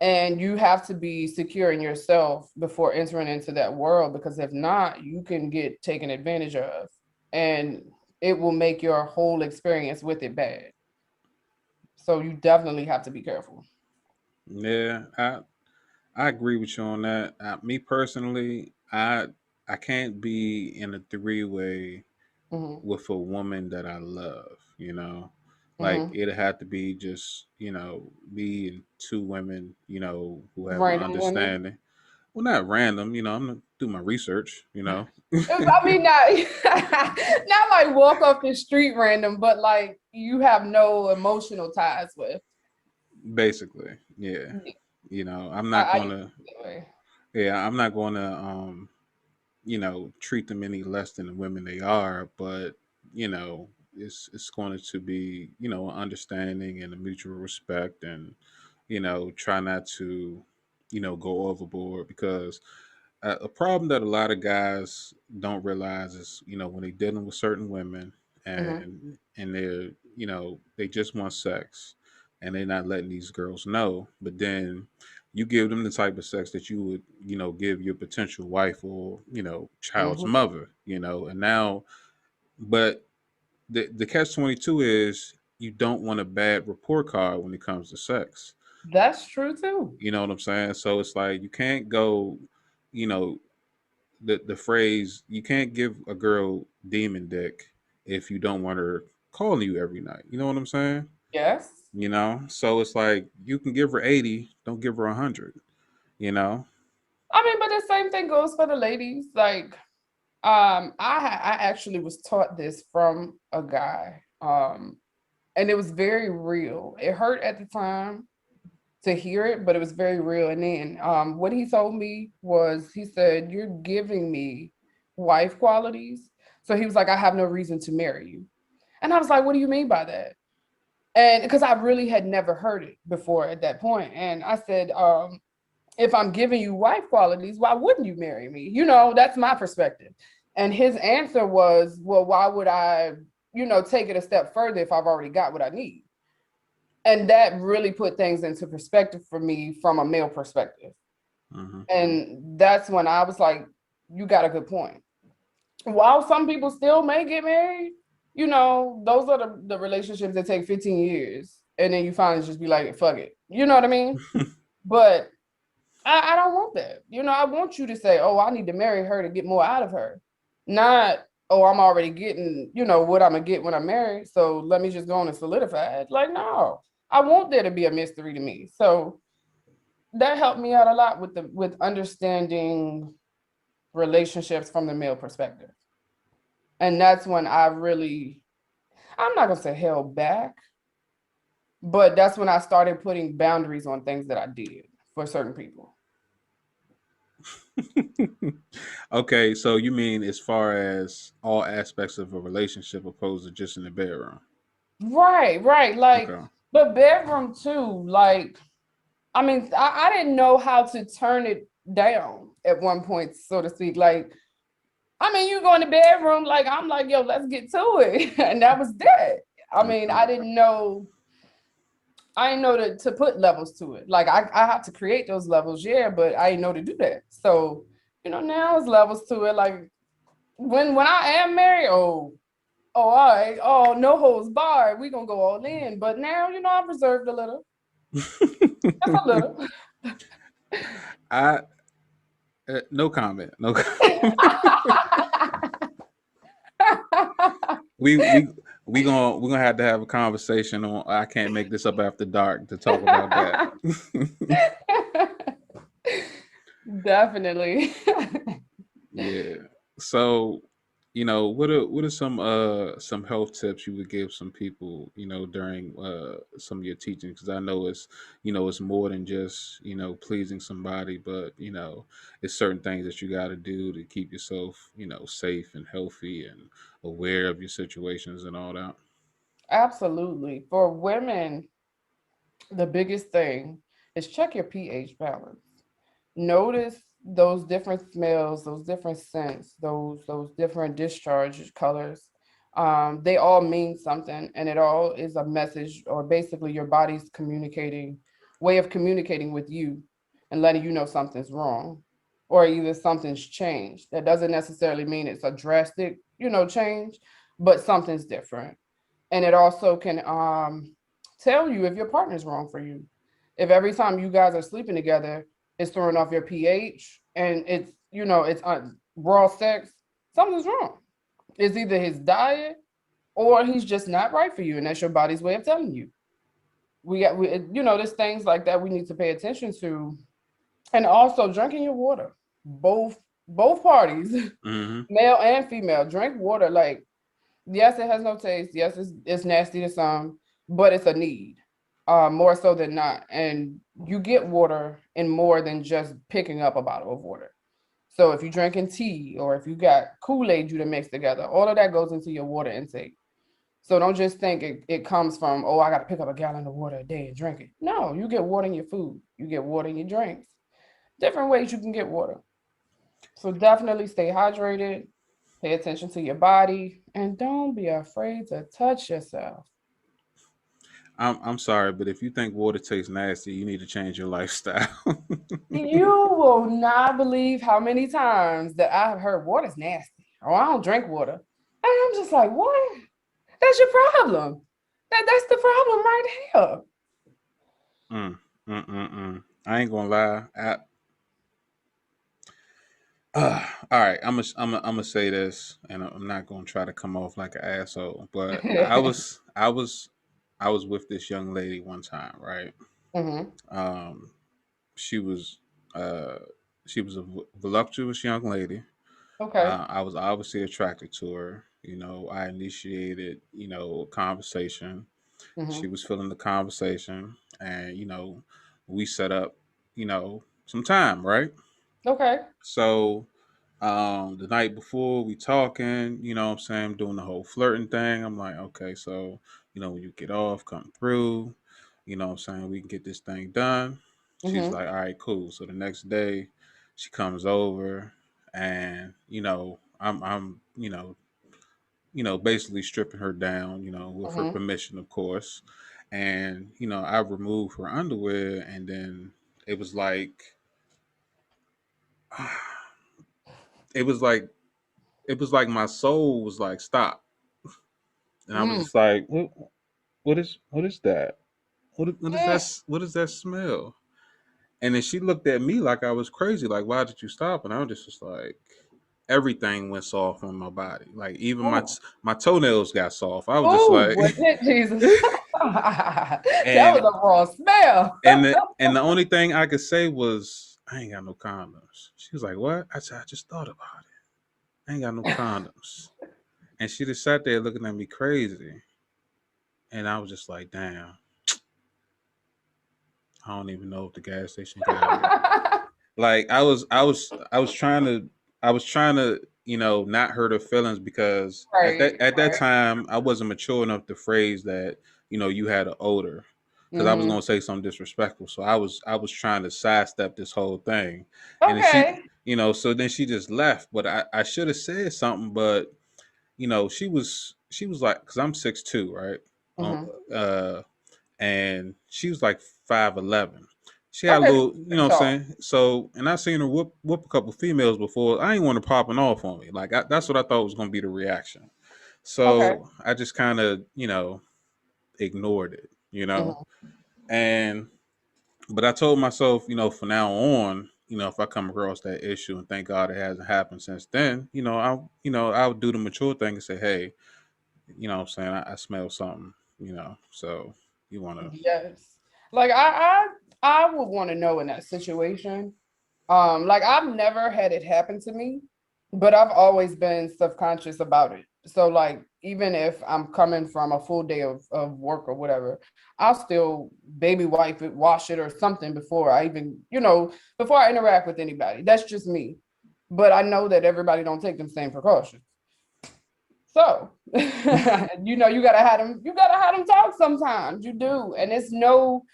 And you have to be secure in yourself before entering into that world, because if not, you can get taken advantage of, and it will make your whole experience with it bad. So you definitely have to be careful. Yeah, I agree with you on that. Me personally, I can't be in a three way Hmm. with a woman that I love. You know, like Hmm. it had to be just me and two women who have an Random women. understanding. Well, not random. I'm gonna do my research. I mean, not not like walk off the street random, but like you have no emotional ties with. Basically, yeah. Yeah, I'm not I used gonna. to be that way. Yeah, I'm not gonna. Treat them any less than the women they are, but it's going to be understanding and a mutual respect, and try not to go overboard, because a problem that a lot of guys don't realize is when they're dealing with certain women, Hmm. and they're they just want sex, and they're not letting these girls know, but then you give them the type of sex that you would give your potential wife or child's Hmm. mother, and now, but the catch 22 is you don't want a bad report card when it comes to sex. That's true too. You know what I'm saying? So it's like you can't go, you know, the phrase you can't give a girl demon dick if you don't want her calling you every night. You know what I'm saying? Yes. So it's like you can give her 80, don't give her 100. You know, I mean, but the same thing goes for the ladies. Like, I actually was taught this from a guy, and it was very real. It hurt at the time to hear it, but it was very real. And then, what he told me was, he said, "You're giving me wife qualities." So he was like, "I have no reason to marry you." And I was like, "What do you mean by that?" And because I really had never heard it before at that point, and I said, if I'm giving you wife qualities, why wouldn't you marry me? You know, that's my perspective. And his answer was, well, why would I, you know, take it a step further if I've already got what I need? And that really put things into perspective for me from a male perspective. hmm And that's when I was like, you got a good point. While some people still may get married, you know, those are the relationships that take 15 years. And then you finally just be like, fuck it. You know what I mean? But I don't want that. You know, I want you to say, oh, I need to marry her to get more out of her. Not, oh, I'm already getting, you know, what I'm gonna get when I'm married. So let me just go on and solidify it. Like, no. I want there to be a mystery to me. So that helped me out a lot with the with understanding relationships from the male perspective. And that's when I really, I'm not gonna say held back, but that's when I started putting boundaries on things that I did for certain people. Okay, so you mean as far as all aspects of a relationship opposed to just in the bedroom? Right, right. Like, Okay. but bedroom too, like, I mean, I didn't know how to turn it down at one point, so to speak. Like, I mean, you go in the bedroom, like, I'm like, yo, let's get to it. And that was that. I mean, Okay. I didn't know to put levels to it. Like, I have to create those levels, yeah, but I didn't know to do that. So, you know, now it's levels to it. Like, when I am married, oh, all right, oh, no holds barred. We gonna go all in. But now, you know, I've reserved a little, just a little. I no comment. No. we we gonna have to have a conversation on. I can't make this up after dark to talk about that. Definitely. Yeah. So, what are some health tips you would give some people, during some of your teaching? Because I know it's more than just pleasing somebody, but it's certain things that you got to do to keep yourself safe and healthy and aware of your situations and all that. Absolutely. For women, the biggest thing. is check your pH balance. Notice those different smells, those different scents, those different discharge colors. They all mean something, and it all is a message, or basically your body's communicating way of communicating with you and letting you know something's wrong, or either something's changed. That doesn't necessarily mean it's a drastic, change, but something's different. And it also can tell you if your partner's wrong for you. If every time you guys are sleeping together, it's throwing off your pH and it's raw sex, something's wrong. It's either his diet or he's just not right for you, and that's your body's way of telling you. There's things like that we need to pay attention to, and also drinking your water. Both parties, Mm-hmm. male and female, drink water. Like, yes, it has no taste. Yes, it's nasty to some, but it's a need, more so than not. And you get water in more than just picking up a bottle of water. So if you're drinking tea or if you got Kool-Aid you to mix together, all of that goes into your water intake. So don't just think it comes from, oh, I got to pick up a gallon of water a day and drink it. No, you get water in your food. You get water in your drinks. Different ways you can get water. So definitely stay hydrated, pay attention to your body, and don't be afraid to touch yourself. I'm sorry, but if you think water tastes nasty, you need to change your lifestyle. You will not believe how many times that I have heard water's nasty, or I don't drink water. And I'm just like, what? That's your problem. That's the problem right here. mm, I ain't gonna lie. All right, I'm gonna say this, and I'm not gonna try to come off like an asshole, but I was with this young lady one time, right? Hmm. Um, she was uh she was a voluptuous young lady. Okay. I was obviously attracted to her. I initiated, a conversation. She Hmm. was feeling the conversation, and we set up, some time, right? Okay. So the night before we talking, what I'm saying, doing the whole flirting thing. I'm like, okay, so when you get off, come through, what I'm saying, we can get this thing done. She's Hmm. like, all right, cool. So the next day she comes over, and I'm basically stripping her down, with her Hmm. permission, of course. And I removed her underwear, and then it was like it was like my soul was like, stop. And I was Mm. just like, what is that? What is Mm. that? What is that smell? And then she looked at me like I was crazy. Like, why did you stop? And I was just like, everything went soft on my body. Like, even Oh, my toenails got soft. I was just oh, like, was it Jesus? That was and a raw smell. and the only thing I could say was, I ain't got no condoms. She was like, what? I said, I just thought about it. I ain't got no condoms. And she just sat there looking at me crazy. And I was just like, damn, I don't even know if the gas station got it. Like, I was trying to not hurt her feelings, because at that Right, at that right. time I wasn't mature enough to phrase that, you had an odor, because I was Hmm. gonna say something disrespectful. So I was trying to sidestep this whole thing. And then she, Okay. so then she just left. But I should have said something. But she was like, because I'm 6'2", right? Uh, Hmm. uh, and she was like 5'11". She had a Okay. little, Pretty what I'm tall. saying. So, and I seen her whoop a couple females before. I ain't want her popping off on me. Like, that's what I thought was gonna be the reaction. Okay. So I just kind of, ignored it, Hmm. and but I told myself, from now on, if I come across that issue, and thank God it hasn't happened since then, I'll do the mature thing and say, hey, what I'm saying, I smell something, so you want to. Yes. Like I would want to know in that situation. Like I've never had it happen to me, but I've always been subconscious about it. So like even if I'm coming from a full day of work or whatever, I'll still baby wipe it, wash it or something before I even, before I interact with anybody. That's just me. But I know that everybody don't take them same precautions. So, you gotta have them talk sometimes. You do. And it's no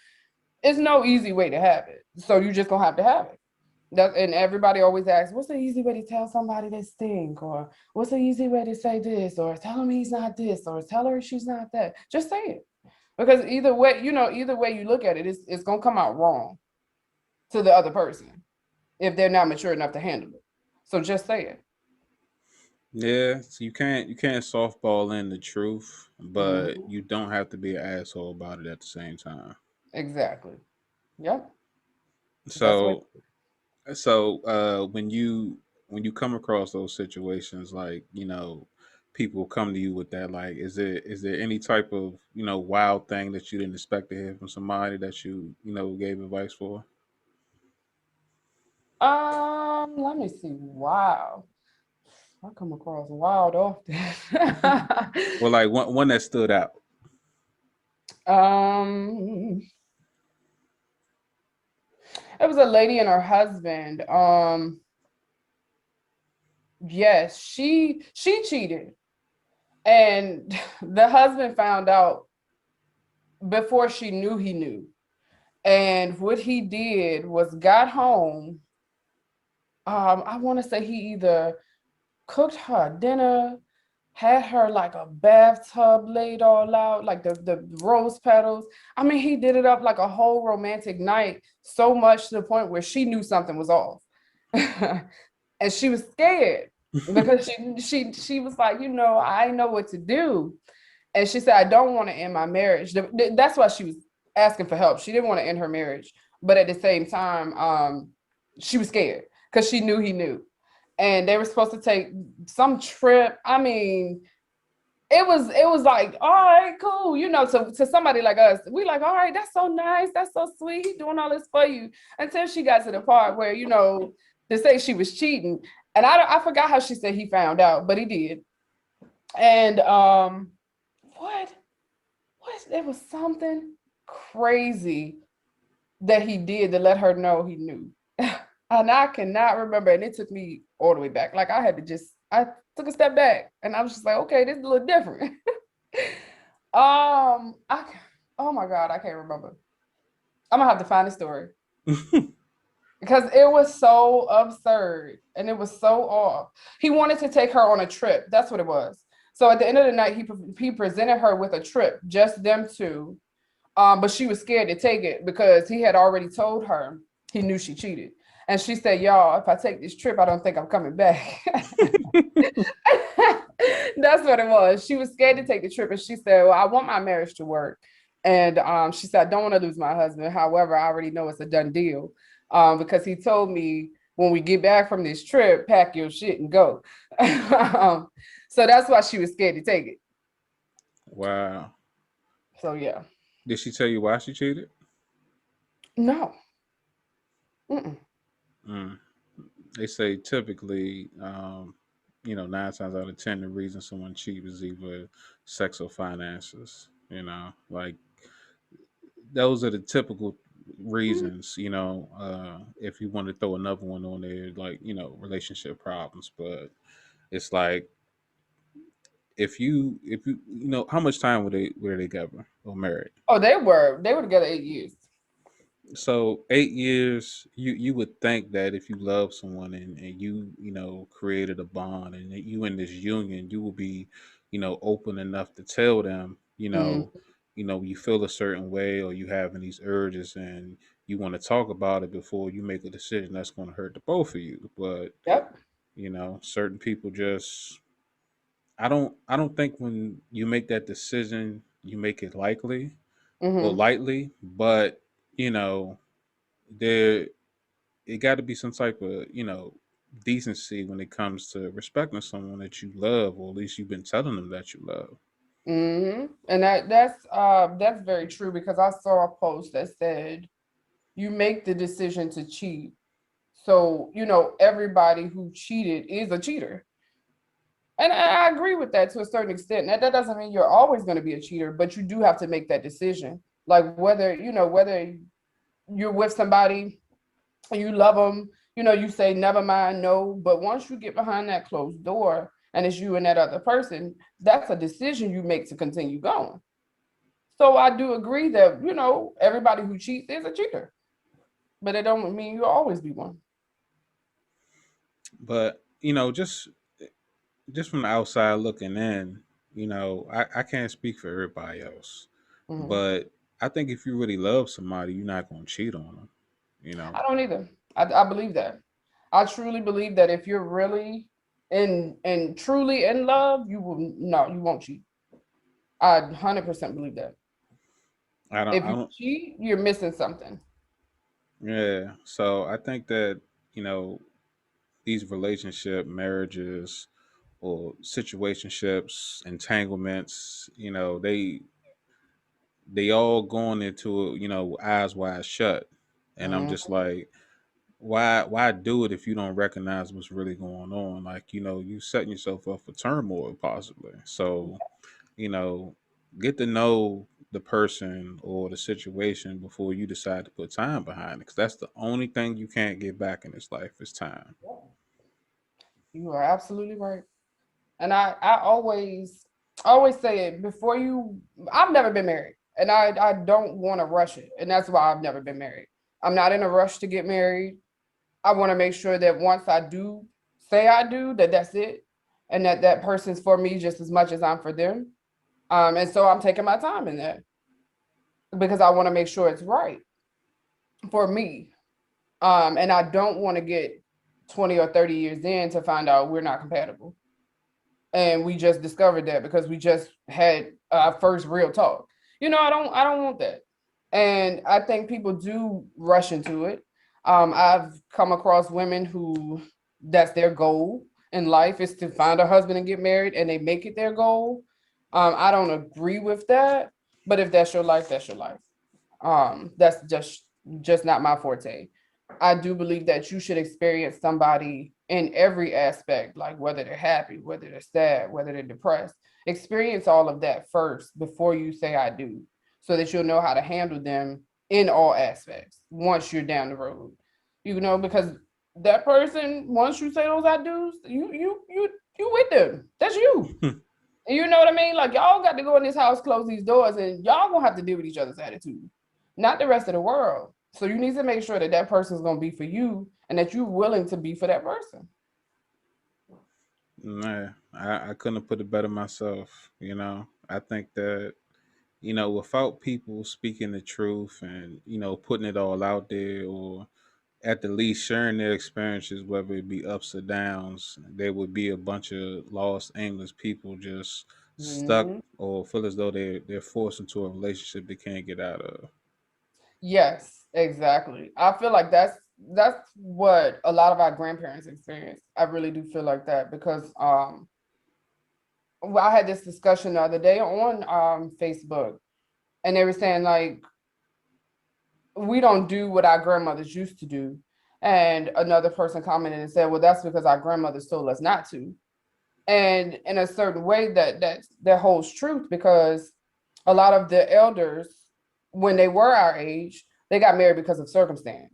It's no easy way to have it. So you just gonna have to have it. And everybody always asks, what's the easy way to tell somebody they stink? Or what's the easy way to say this? Or tell him he's not this, or tell her she's not that. Just say it. Because either way, either way you look at it, it's gonna come out wrong to the other person if they're not mature enough to handle it. So just say it. Yeah, so you can't softball in the truth, but Mhm. you don't have to be an asshole about it at the same time. Exactly. Yep. Best way. So so when you come across those situations, like, people come to you with that, like, is there any type of, wild thing that you didn't expect to hear from somebody that you gave advice for? Let me see. Wow. I come across wild often. Well, like one that stood out. um, it was a lady and her husband. Yes, she cheated, and the husband found out before she knew he knew. And what he did was got home. I want to say he either cooked her dinner, had her like a bathtub laid all out, like the rose petals. I mean, he did it up like a whole romantic night, so much to the point where she knew something was off. And she was scared because she was like, I know what to do. And she said, I don't want to end my marriage. That's why she was asking for help. She didn't want to end her marriage, but at the same time, she was scared because she knew he knew. And they were supposed to take some trip. I mean, it was like, all right, cool. To somebody like us, we like, all right, that's so nice, that's so sweet. He doing all this for you. Until she got to the part where, to say she was cheating. And I forgot how she said he found out, but he did. And what? What? There was something crazy that he did to let her know he knew. And I cannot remember. And it took me all the way back. Like I took a step back and I was just like, okay, this is a little different. I oh my God, I can't remember. I'm gonna have to find the story because it was so absurd and it was so off. He wanted to take her on a trip. That's what it was. So at the end of the night, he presented her with a trip, just them two. But she was scared to take it because he had already told her he knew she cheated. And she said, y'all, if I take this trip, I don't think I'm coming back. That's what it was. She was scared to take the trip. And she said, well, I want my marriage to work. And she said, I don't want to lose my husband. However, I already know it's a done deal because he told me when we get back from this trip, pack your shit and go. So that's why she was scared to take it. Wow. So, yeah. Did she tell you why she cheated? No. Mm-mm. Mm. They say typically, 9 times out of 10, the reason someone cheats is either sex or finances. Like, those are the typical reasons. If you want to throw another one on there, like, relationship problems. But it's like, if you how much time were they together or married? Oh, they were together 8 years. So 8 years, you would think that if you love someone and you created a bond and that you in this union, you will be, open enough to tell them, Mm, you feel a certain way or you having these urges and you want to talk about it before you make a decision that's going to hurt the both of you. But yep. certain people just, I don't think when you make that decision, you make it likely or Hmm. lightly, but you know there it got to be some type of decency when it comes to respecting someone that you love, or at least you've been telling them that you love. And that's very true because I saw a post that said you make the decision to cheat. So, everybody who cheated is a cheater. And I agree with that to a certain extent. That doesn't mean you're always going to be a cheater, but you do have to make that decision. Like whether you're with somebody and you love them, you say never mind, no. But once you get behind that closed door and it's you and that other person, that's a decision you make to continue going. So I do agree that, everybody who cheats is a cheater, but it don't mean you'll always be one. But just from the outside looking in, I can't speak for everybody else, Mhm. but I think if you really love somebody, you're not gonna cheat on them. You know, I don't either. I believe that. I truly believe that if you're really in truly in love, you will no, you won't cheat. I 100% believe that. I don't, If I you don't, cheat, you're missing something. yeah. So I think that you know these marriages, or situationships, entanglements, they all going into it, eyes wide shut, and I'm just Mhm. like, why do it if you don't recognize what's really going on? Like, you setting yourself up for turmoil possibly. So, you know, get to know the person or the situation before you decide to put time behind it. Because that's the only thing you can't get back in this life is time. You are absolutely right. And I always say it before you. I've never been married, and I don't want to rush it, and that's why I've never been married. I'm not in a rush to get married. I want to make sure that once I do say I do, that that's it, and that that person's for me just as much as I'm for them. And so I'm taking my time in that because I want to make sure it's right for me. And I don't want to get 20 or 30 years in to find out we're not compatible. And we just discovered that because we just had our first real talk. I don't want that. And I think people do rush into it. I've come across women who that's their goal in life is to find a husband and get married, and they make it their goal. I don't agree with that, but if that's your life, that's your life. That's just not my forte. I do believe that you should experience somebody in every aspect, like whether they're happy, whether they're sad, whether they're depressed. Experience all of that first before you say I do, so that you'll know how to handle them in all aspects once you're down the road. Because that person, once you say those I do's, you with them. That's you. You know what I mean? Like y'all got to go in this house, close these doors, and y'all gonna have to deal with each other's attitude, not the rest of the world. So you need to make sure that that person's gonna be for you, and that you're willing to be for that person. Nah, I couldn't have put it better myself. I think that, without people speaking the truth and, putting it all out there, or at the least sharing their experiences, whether it be ups or downs, there would be a bunch of lost, aimless people just stuck Mhm. or feel as though they're forced into a relationship they can't get out of. Yes, exactly. I feel like that's what a lot of our grandparents experienced. I really do feel like that because I had this discussion the other day on Facebook, and they were saying like we don't do what our grandmothers used to do. And another person commented and said, well, that's because our grandmothers told us not to. And in a certain way that holds truth, because a lot of the elders, when they were our age, they got married because of circumstance,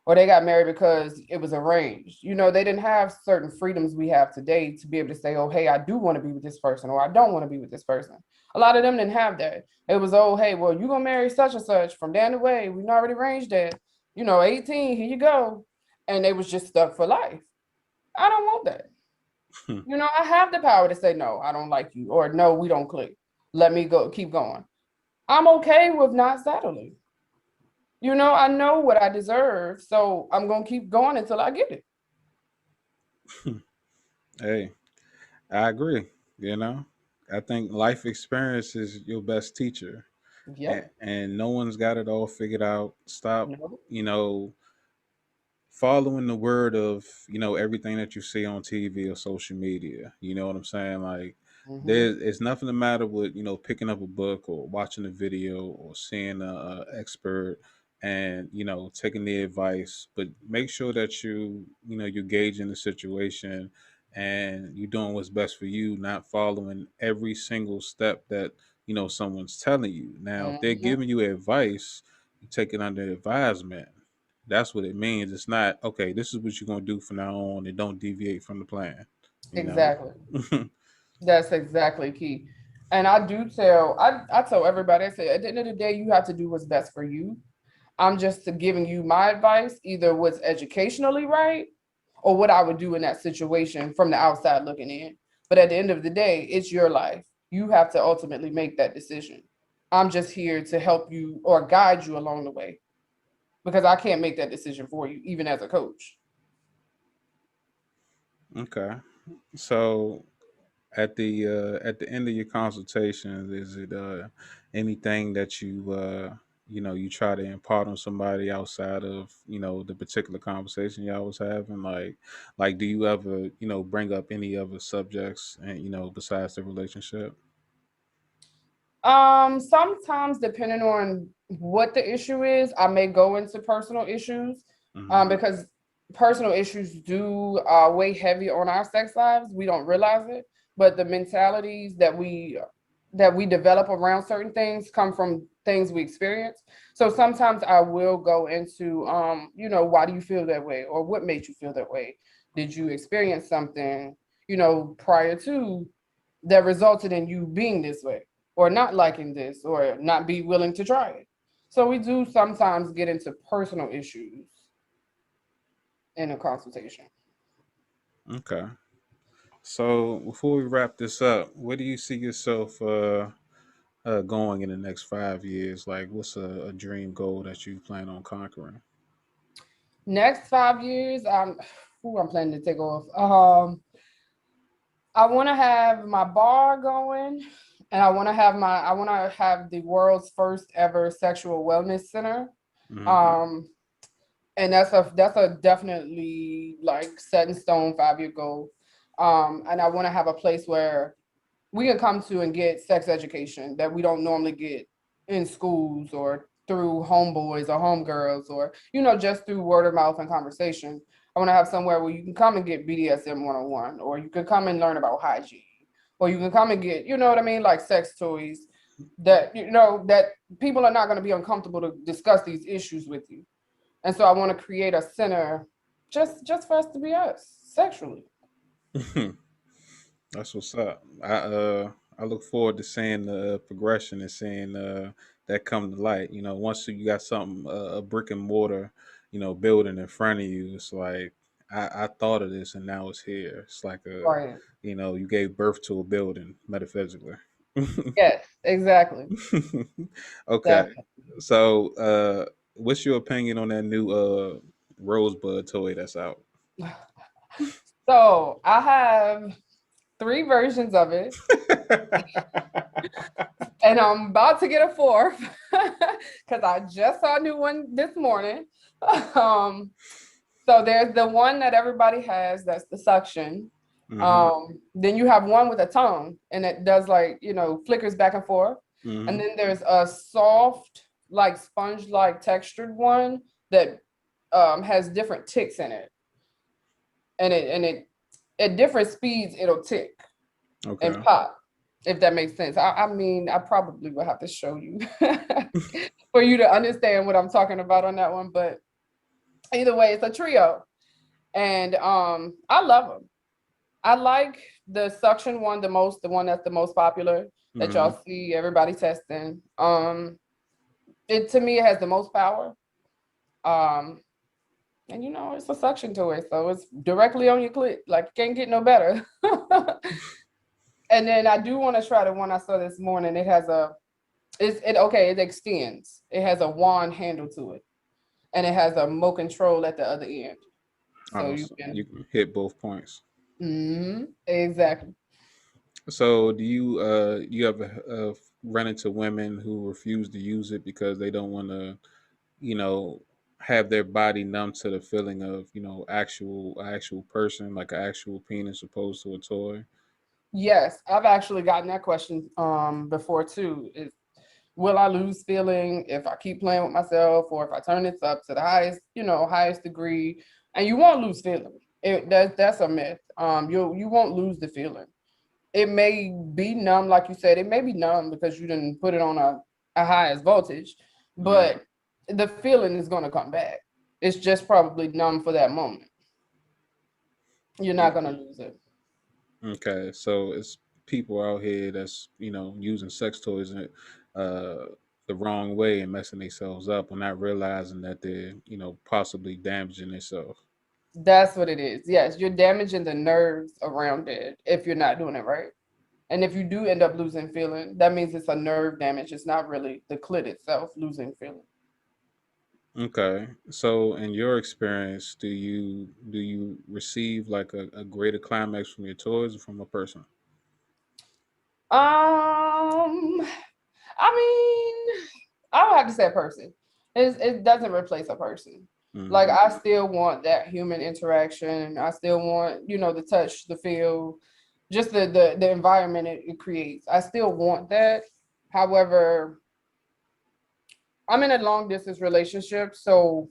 or they got married because it was arranged. They didn't have certain freedoms we have today to be able to say, oh, hey, I do want to be with this person, or I don't want to be with this person. A lot of them didn't have that. It was, oh, hey, well, you're gonna marry such and such from down the way. We already arranged that. 18, here you go. And they was just stuck for life. I don't want that. I have the power to say no, I don't like you, or no, we don't click. Let me go, keep going. I'm okay with not settling. I know what I deserve, so I'm gonna keep going until I get it. Hey, I agree. You know, I think life experience is your best teacher, Yep. and no one's got it all figured out. Stop, No. you know, following the word of everything that you see on TV or social media. You know what I'm saying? Like, Mm-hmm. there's it's nothing the matter with picking up a book or watching a video or seeing a expert and taking the advice, but make sure that you gauge in the situation and you're doing what's best for you, not following every single step that someone's telling you. Now, if they're Mm-hmm. giving you advice, you take it under advisement. That's what it means. It's not okay. This is what you're gonna do from now on, and don't deviate from the plan. You know. Exactly. That's exactly key. And I tell everybody, I say, at the end of the day, you have to do what's best for you. I'm just giving you my advice, either what's educationally right or what I would do in that situation from the outside looking in. But at the end of the day, it's your life. You have to ultimately make that decision. I'm just here to help you or guide you along the way because I can't make that decision for you, even as a coach. Okay. So at the end of your consultations, is it anything that you try to impart on somebody outside of the particular conversation y'all was having? Like do you ever bring up any other subjects and besides the relationship? Sometimes depending on what the issue is, I may go into personal issues, Hmm. because personal issues do weigh heavy on our sex lives. We don't realize it, but the mentalities that we develop around certain things come from things we experience. So sometimes I will go into, why do you feel that way, or what made you feel that way? Did you experience something, prior to that resulted in you being this way? Or not liking this or not be willing to try it. So we do sometimes get into personal issues in a consultation. Okay. So before we wrap this up, where do you see yourself going in the next 5 years? Like, what's a dream goal that you plan on conquering? Next 5 years, I'm planning to take off. I want to have my bar going, and I want to have the world's first ever sexual wellness center. Hmm. Um, and that's a definitely like set in stone 5 year goal. And I want to have a place where we can come to and get sex education that we don't normally get in schools or through homeboys or homegirls or just through word of mouth and conversation. I want to have somewhere where you can come and get BDSM 101, or you can come and learn about hygiene, or you can come and get, what I mean, like sex toys that people are not going to be uncomfortable to discuss these issues with you. And so I want to create a center just for us to be us sexually. That's what's up. I look forward to seeing the progression and seeing that come to light. Once you got something a brick and mortar, building in front of you, it's like I thought of this and now it's here. It's like Right. you gave birth to a building metaphysically. Yes, exactly. Okay, Definitely. so what's your opinion on that new Rosebud toy that's out? So I have three versions of it, and I'm about to get a fourth because I just saw a new one this morning. Um, so there's the one that everybody has, that's the suction. Hmm. Then you have one with a tongue, and it does like, flickers back and forth. And Hmm. then there's a soft, like sponge-like textured one that has different ticks in it, and it at different speeds it'll tick and Okay. pop, if that makes sense. I mean, I probably will have to show you for you to understand what I'm talking about on that one. But either way, it's a trio, and I love them. I like the suction one the most, the one that's the most popular that Hmm. y'all see everybody testing. It to me it has the most power. Um, and it's a suction toy, so it's directly on your clit. Like you can't get no better. And then I do want to try the one I saw this morning. It extends. It has a wand handle to it, and it has a remote control at the other end. So Oh, you so you can, can hit both points. exactly. So do you ever run into women who refuse to use it because they don't want to you know have their body numb to the feeling of actual person, like an actual penis opposed to a toy? Yes, I've actually gotten that question before too. Will I lose feeling if I keep playing with myself, or if I turn this up to the highest degree? And you won't lose feeling. That's a myth. You won't lose the feeling. It may be numb, like you said. It may be numb because you didn't put it on a highest voltage, Right. but the feeling is going to come back. It's just probably numb for that moment. You're not going to lose it. Okay, so it's people out here that's using sex toys uh, the wrong way and messing themselves up, or not realizing that they're possibly damaging themselves. That's what it is. Yes, you're damaging the nerves around it if you're not doing it right. And if you do end up losing feeling, that means it's a nerve damage. It's not really the clit itself losing feeling. Okay, so in your experience, do you receive like a greater climax from your toys or from a person? Um, I mean, I would have to say a person. It doesn't replace a person. Like Hmm. I still want that human interaction. I still want, the touch, the feel, just the environment it creates. I still want that. However, I'm in a long distance relationship, so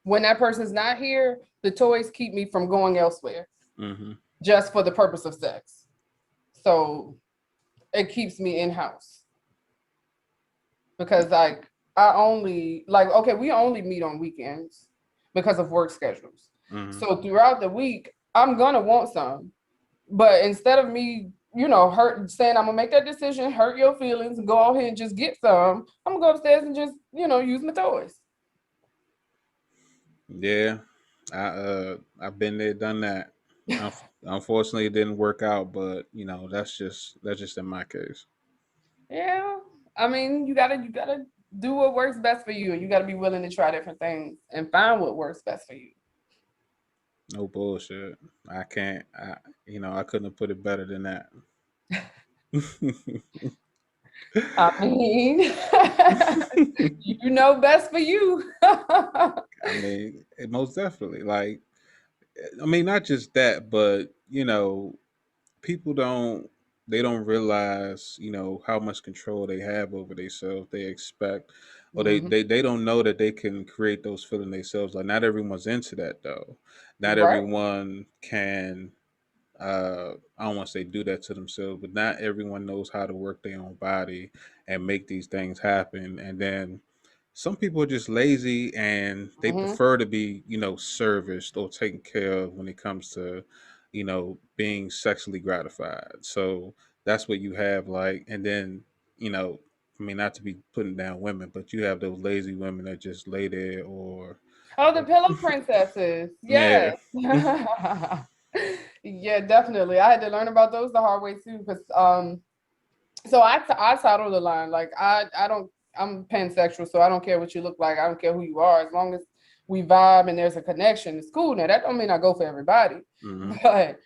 when that person's not here, the toys keep me from going elsewhere Hmm. just for the purpose of sex. So it keeps me in house because like I only like okay, we only meet on weekends because of work schedules. Hmm. So throughout the week, I'm gonna want some. But instead of me, hurt saying I'm gonna make that decision, hurt your feelings, and go out here and just get some, I'm gonna go upstairs and just, use my toys. Yeah, I've been there, done that. Unfortunately, it didn't work out, but that's just in my case. Yeah. I mean, you gotta do what works best for you, and you gotta be willing to try different things and find what works best for you. No bullshit. I can't. I couldn't have put it better than that. I mean, you know best for you. I mean, most definitely. Like, I mean, not just that, but people don't realize how much control they have over themselves. They expect, or they, Mhm. they they don't know that they can create those feelings themselves. Like, not everyone's into that though. Not Right. everyone can. I don't want to say do that to themselves, but not everyone knows how to work their own body and make these things happen. And then some people are just lazy and they Hmm. prefer to be, serviced or taken care of when it comes to, being sexually gratified. So that's what you have, like, and then, you know, I mean, not to be putting down women, but you have those lazy women that just lay there Oh, the or pillow princesses. yeah. Yes. Yeah, definitely. I had to learn about those the hard way too, because so I title the line like I don't I'm pansexual, so I don't care what you look like. I don't care who you are, as long as we vibe and there's a connection. It's cool. Now that don't mean I go for everybody, Hmm. but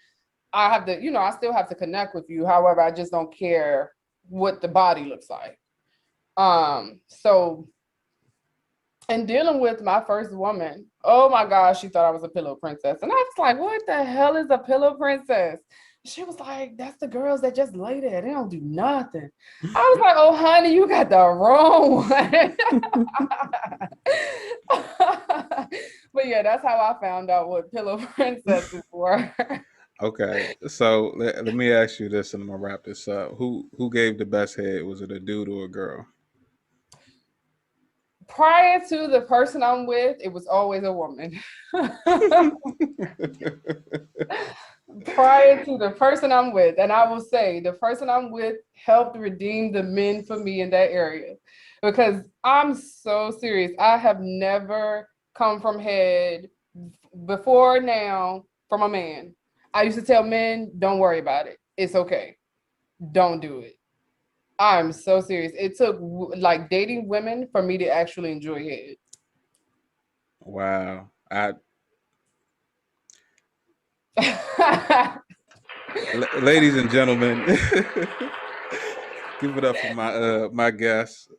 I have to, I still have to connect with you. However, I just don't care what the body looks like. So and dealing with my first woman, oh my gosh, she thought I was a pillow princess. And I was like, what the hell is a pillow princess? She was like, that's the girls that just lay there. They don't do nothing. I was like, oh, honey, you got the wrong one. But yeah, that's how I found out what pillow princesses were. Okay, so let me ask you this, and I'm gonna wrap this up. Who gave the best head? Was it a dude or a girl? Prior to the person I'm with, it was always a woman. Prior to the person I'm with. And I will say the person I'm with helped redeem the men for me in that area because I'm so serious. I have never come from head before now from a man. I used to tell men, don't worry about it. It's okay. Don't do it. I'm so serious. It took like dating women for me to actually enjoy Wow. I it. Ladies and gentlemen, give it up for my guest.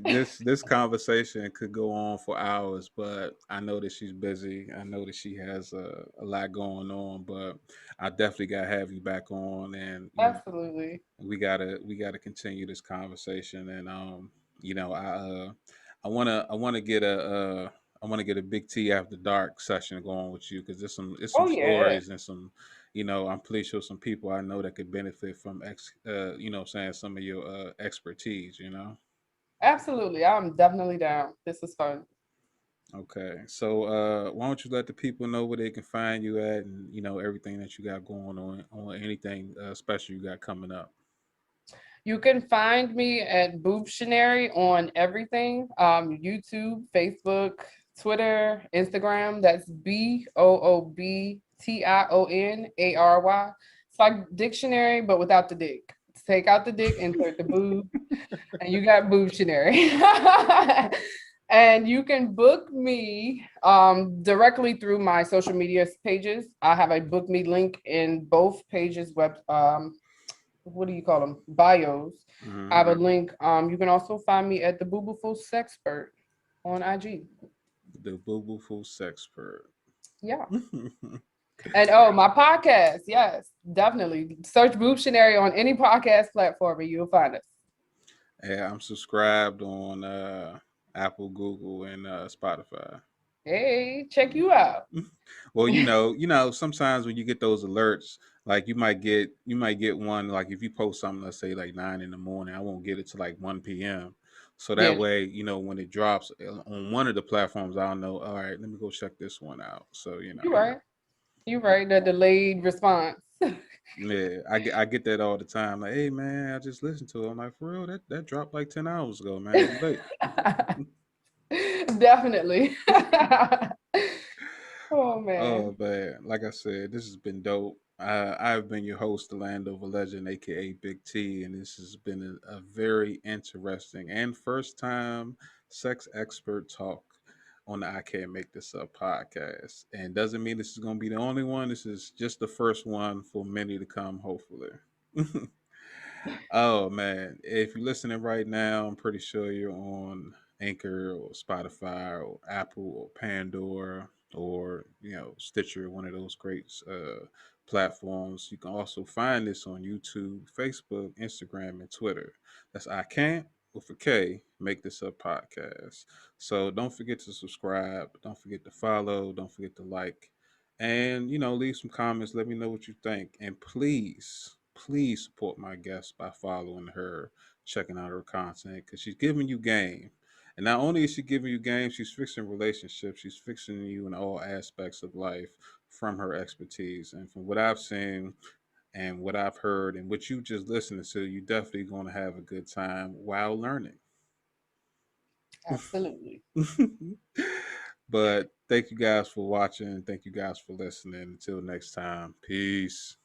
This conversation could go on for hours, but I know that she's busy. I know that she has a lot going on, but I definitely gotta have you back on, and Absolutely. we gotta continue this conversation. And I wanna get a big T after dark session going with you, because there's some Oh yeah. stories and some, I'm pretty sure some people I know that could benefit from saying some of your expertise. Absolutely. I'm definitely down. This is fun. Okay. So why don't you let the people know where they can find you at, and everything that you got going on anything special you got coming up. You can find me at Boobtionary on everything, YouTube, Facebook, Twitter, Instagram. That's BOOBTIONARY. It's like dictionary, but without the dick. Take out the dick, insert the boob, and you got Boobtionary. And you can book me directly through my social media pages. I have a book me link in both pages what do you call them, bios. I have a link. You can also find me at the Boobiful Sexpert on IG. The Boo Boo Fool Sexpert. Yeah. And oh, my podcast. Yes, definitely. Search Boobtionary on any podcast platform and you'll find us. Yeah, I'm subscribed on Apple, Google, and Spotify. Hey, check you out. Well, sometimes when you get those alerts, like you might get one, like if you post something, let's say like 9 in the morning, I won't get it to like 1 p.m. So that Yeah, way, when it drops on one of the platforms, I'll know. All right, let me go check this one out. So you're right. You're right. The delayed response. yeah, I get that all the time. Like, hey man, I just listened to it. I'm like, for real, that dropped like 10 hours ago, man. You late. Definitely. Oh man. Oh man, like I said, this has been dope. I've been your host, the Landover Legend, aka Big T, and this has been a very interesting and first time sex expert talk on the I Can't Make This Up podcast. And doesn't mean this is going to be the only one. This is just the first one for many to come, hopefully. Oh man, if you're listening right now, I'm pretty sure you're on Anchor or Spotify or Apple or Pandora or Stitcher, one of those great platforms. You can also find this on YouTube, Facebook, Instagram, and Twitter. That's I Can't with a K Make This Up podcast. So don't forget to subscribe. Don't forget to follow. Don't forget to like. And leave some comments. Let me know what you think. And please support my guest by following her, checking out her content, because she's giving you game. And not only is she giving you game, she's fixing relationships. She's fixing you in all aspects of life from her expertise. And from what I've seen and what I've heard and what you just listening to, you're definitely going to have a good time while learning. Absolutely. But thank you guys for watching. Thank you guys for listening. Until next time, peace.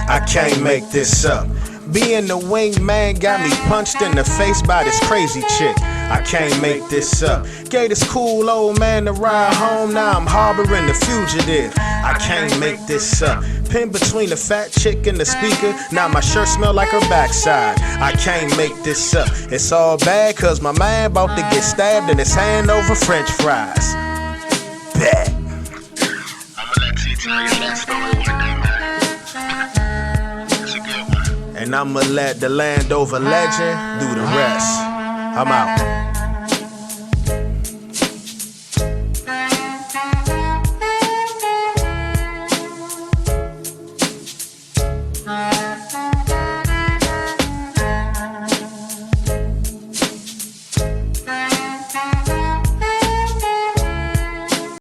I can't make this up. Being the wingman got me punched in the face by this crazy chick. I can't make this up. Gave this cool old man a ride home, now I'm harboring the fugitive. I can't make this up. Pinned between the fat chick and the speaker, now my shirt smell like her backside. I can't make this up. It's all bad cause my man about to get stabbed in his hand over french fries. Bet. I'ma let T tell you that story one day, man. It's a good one. And I'ma let the Landover legend do the rest. I'm out.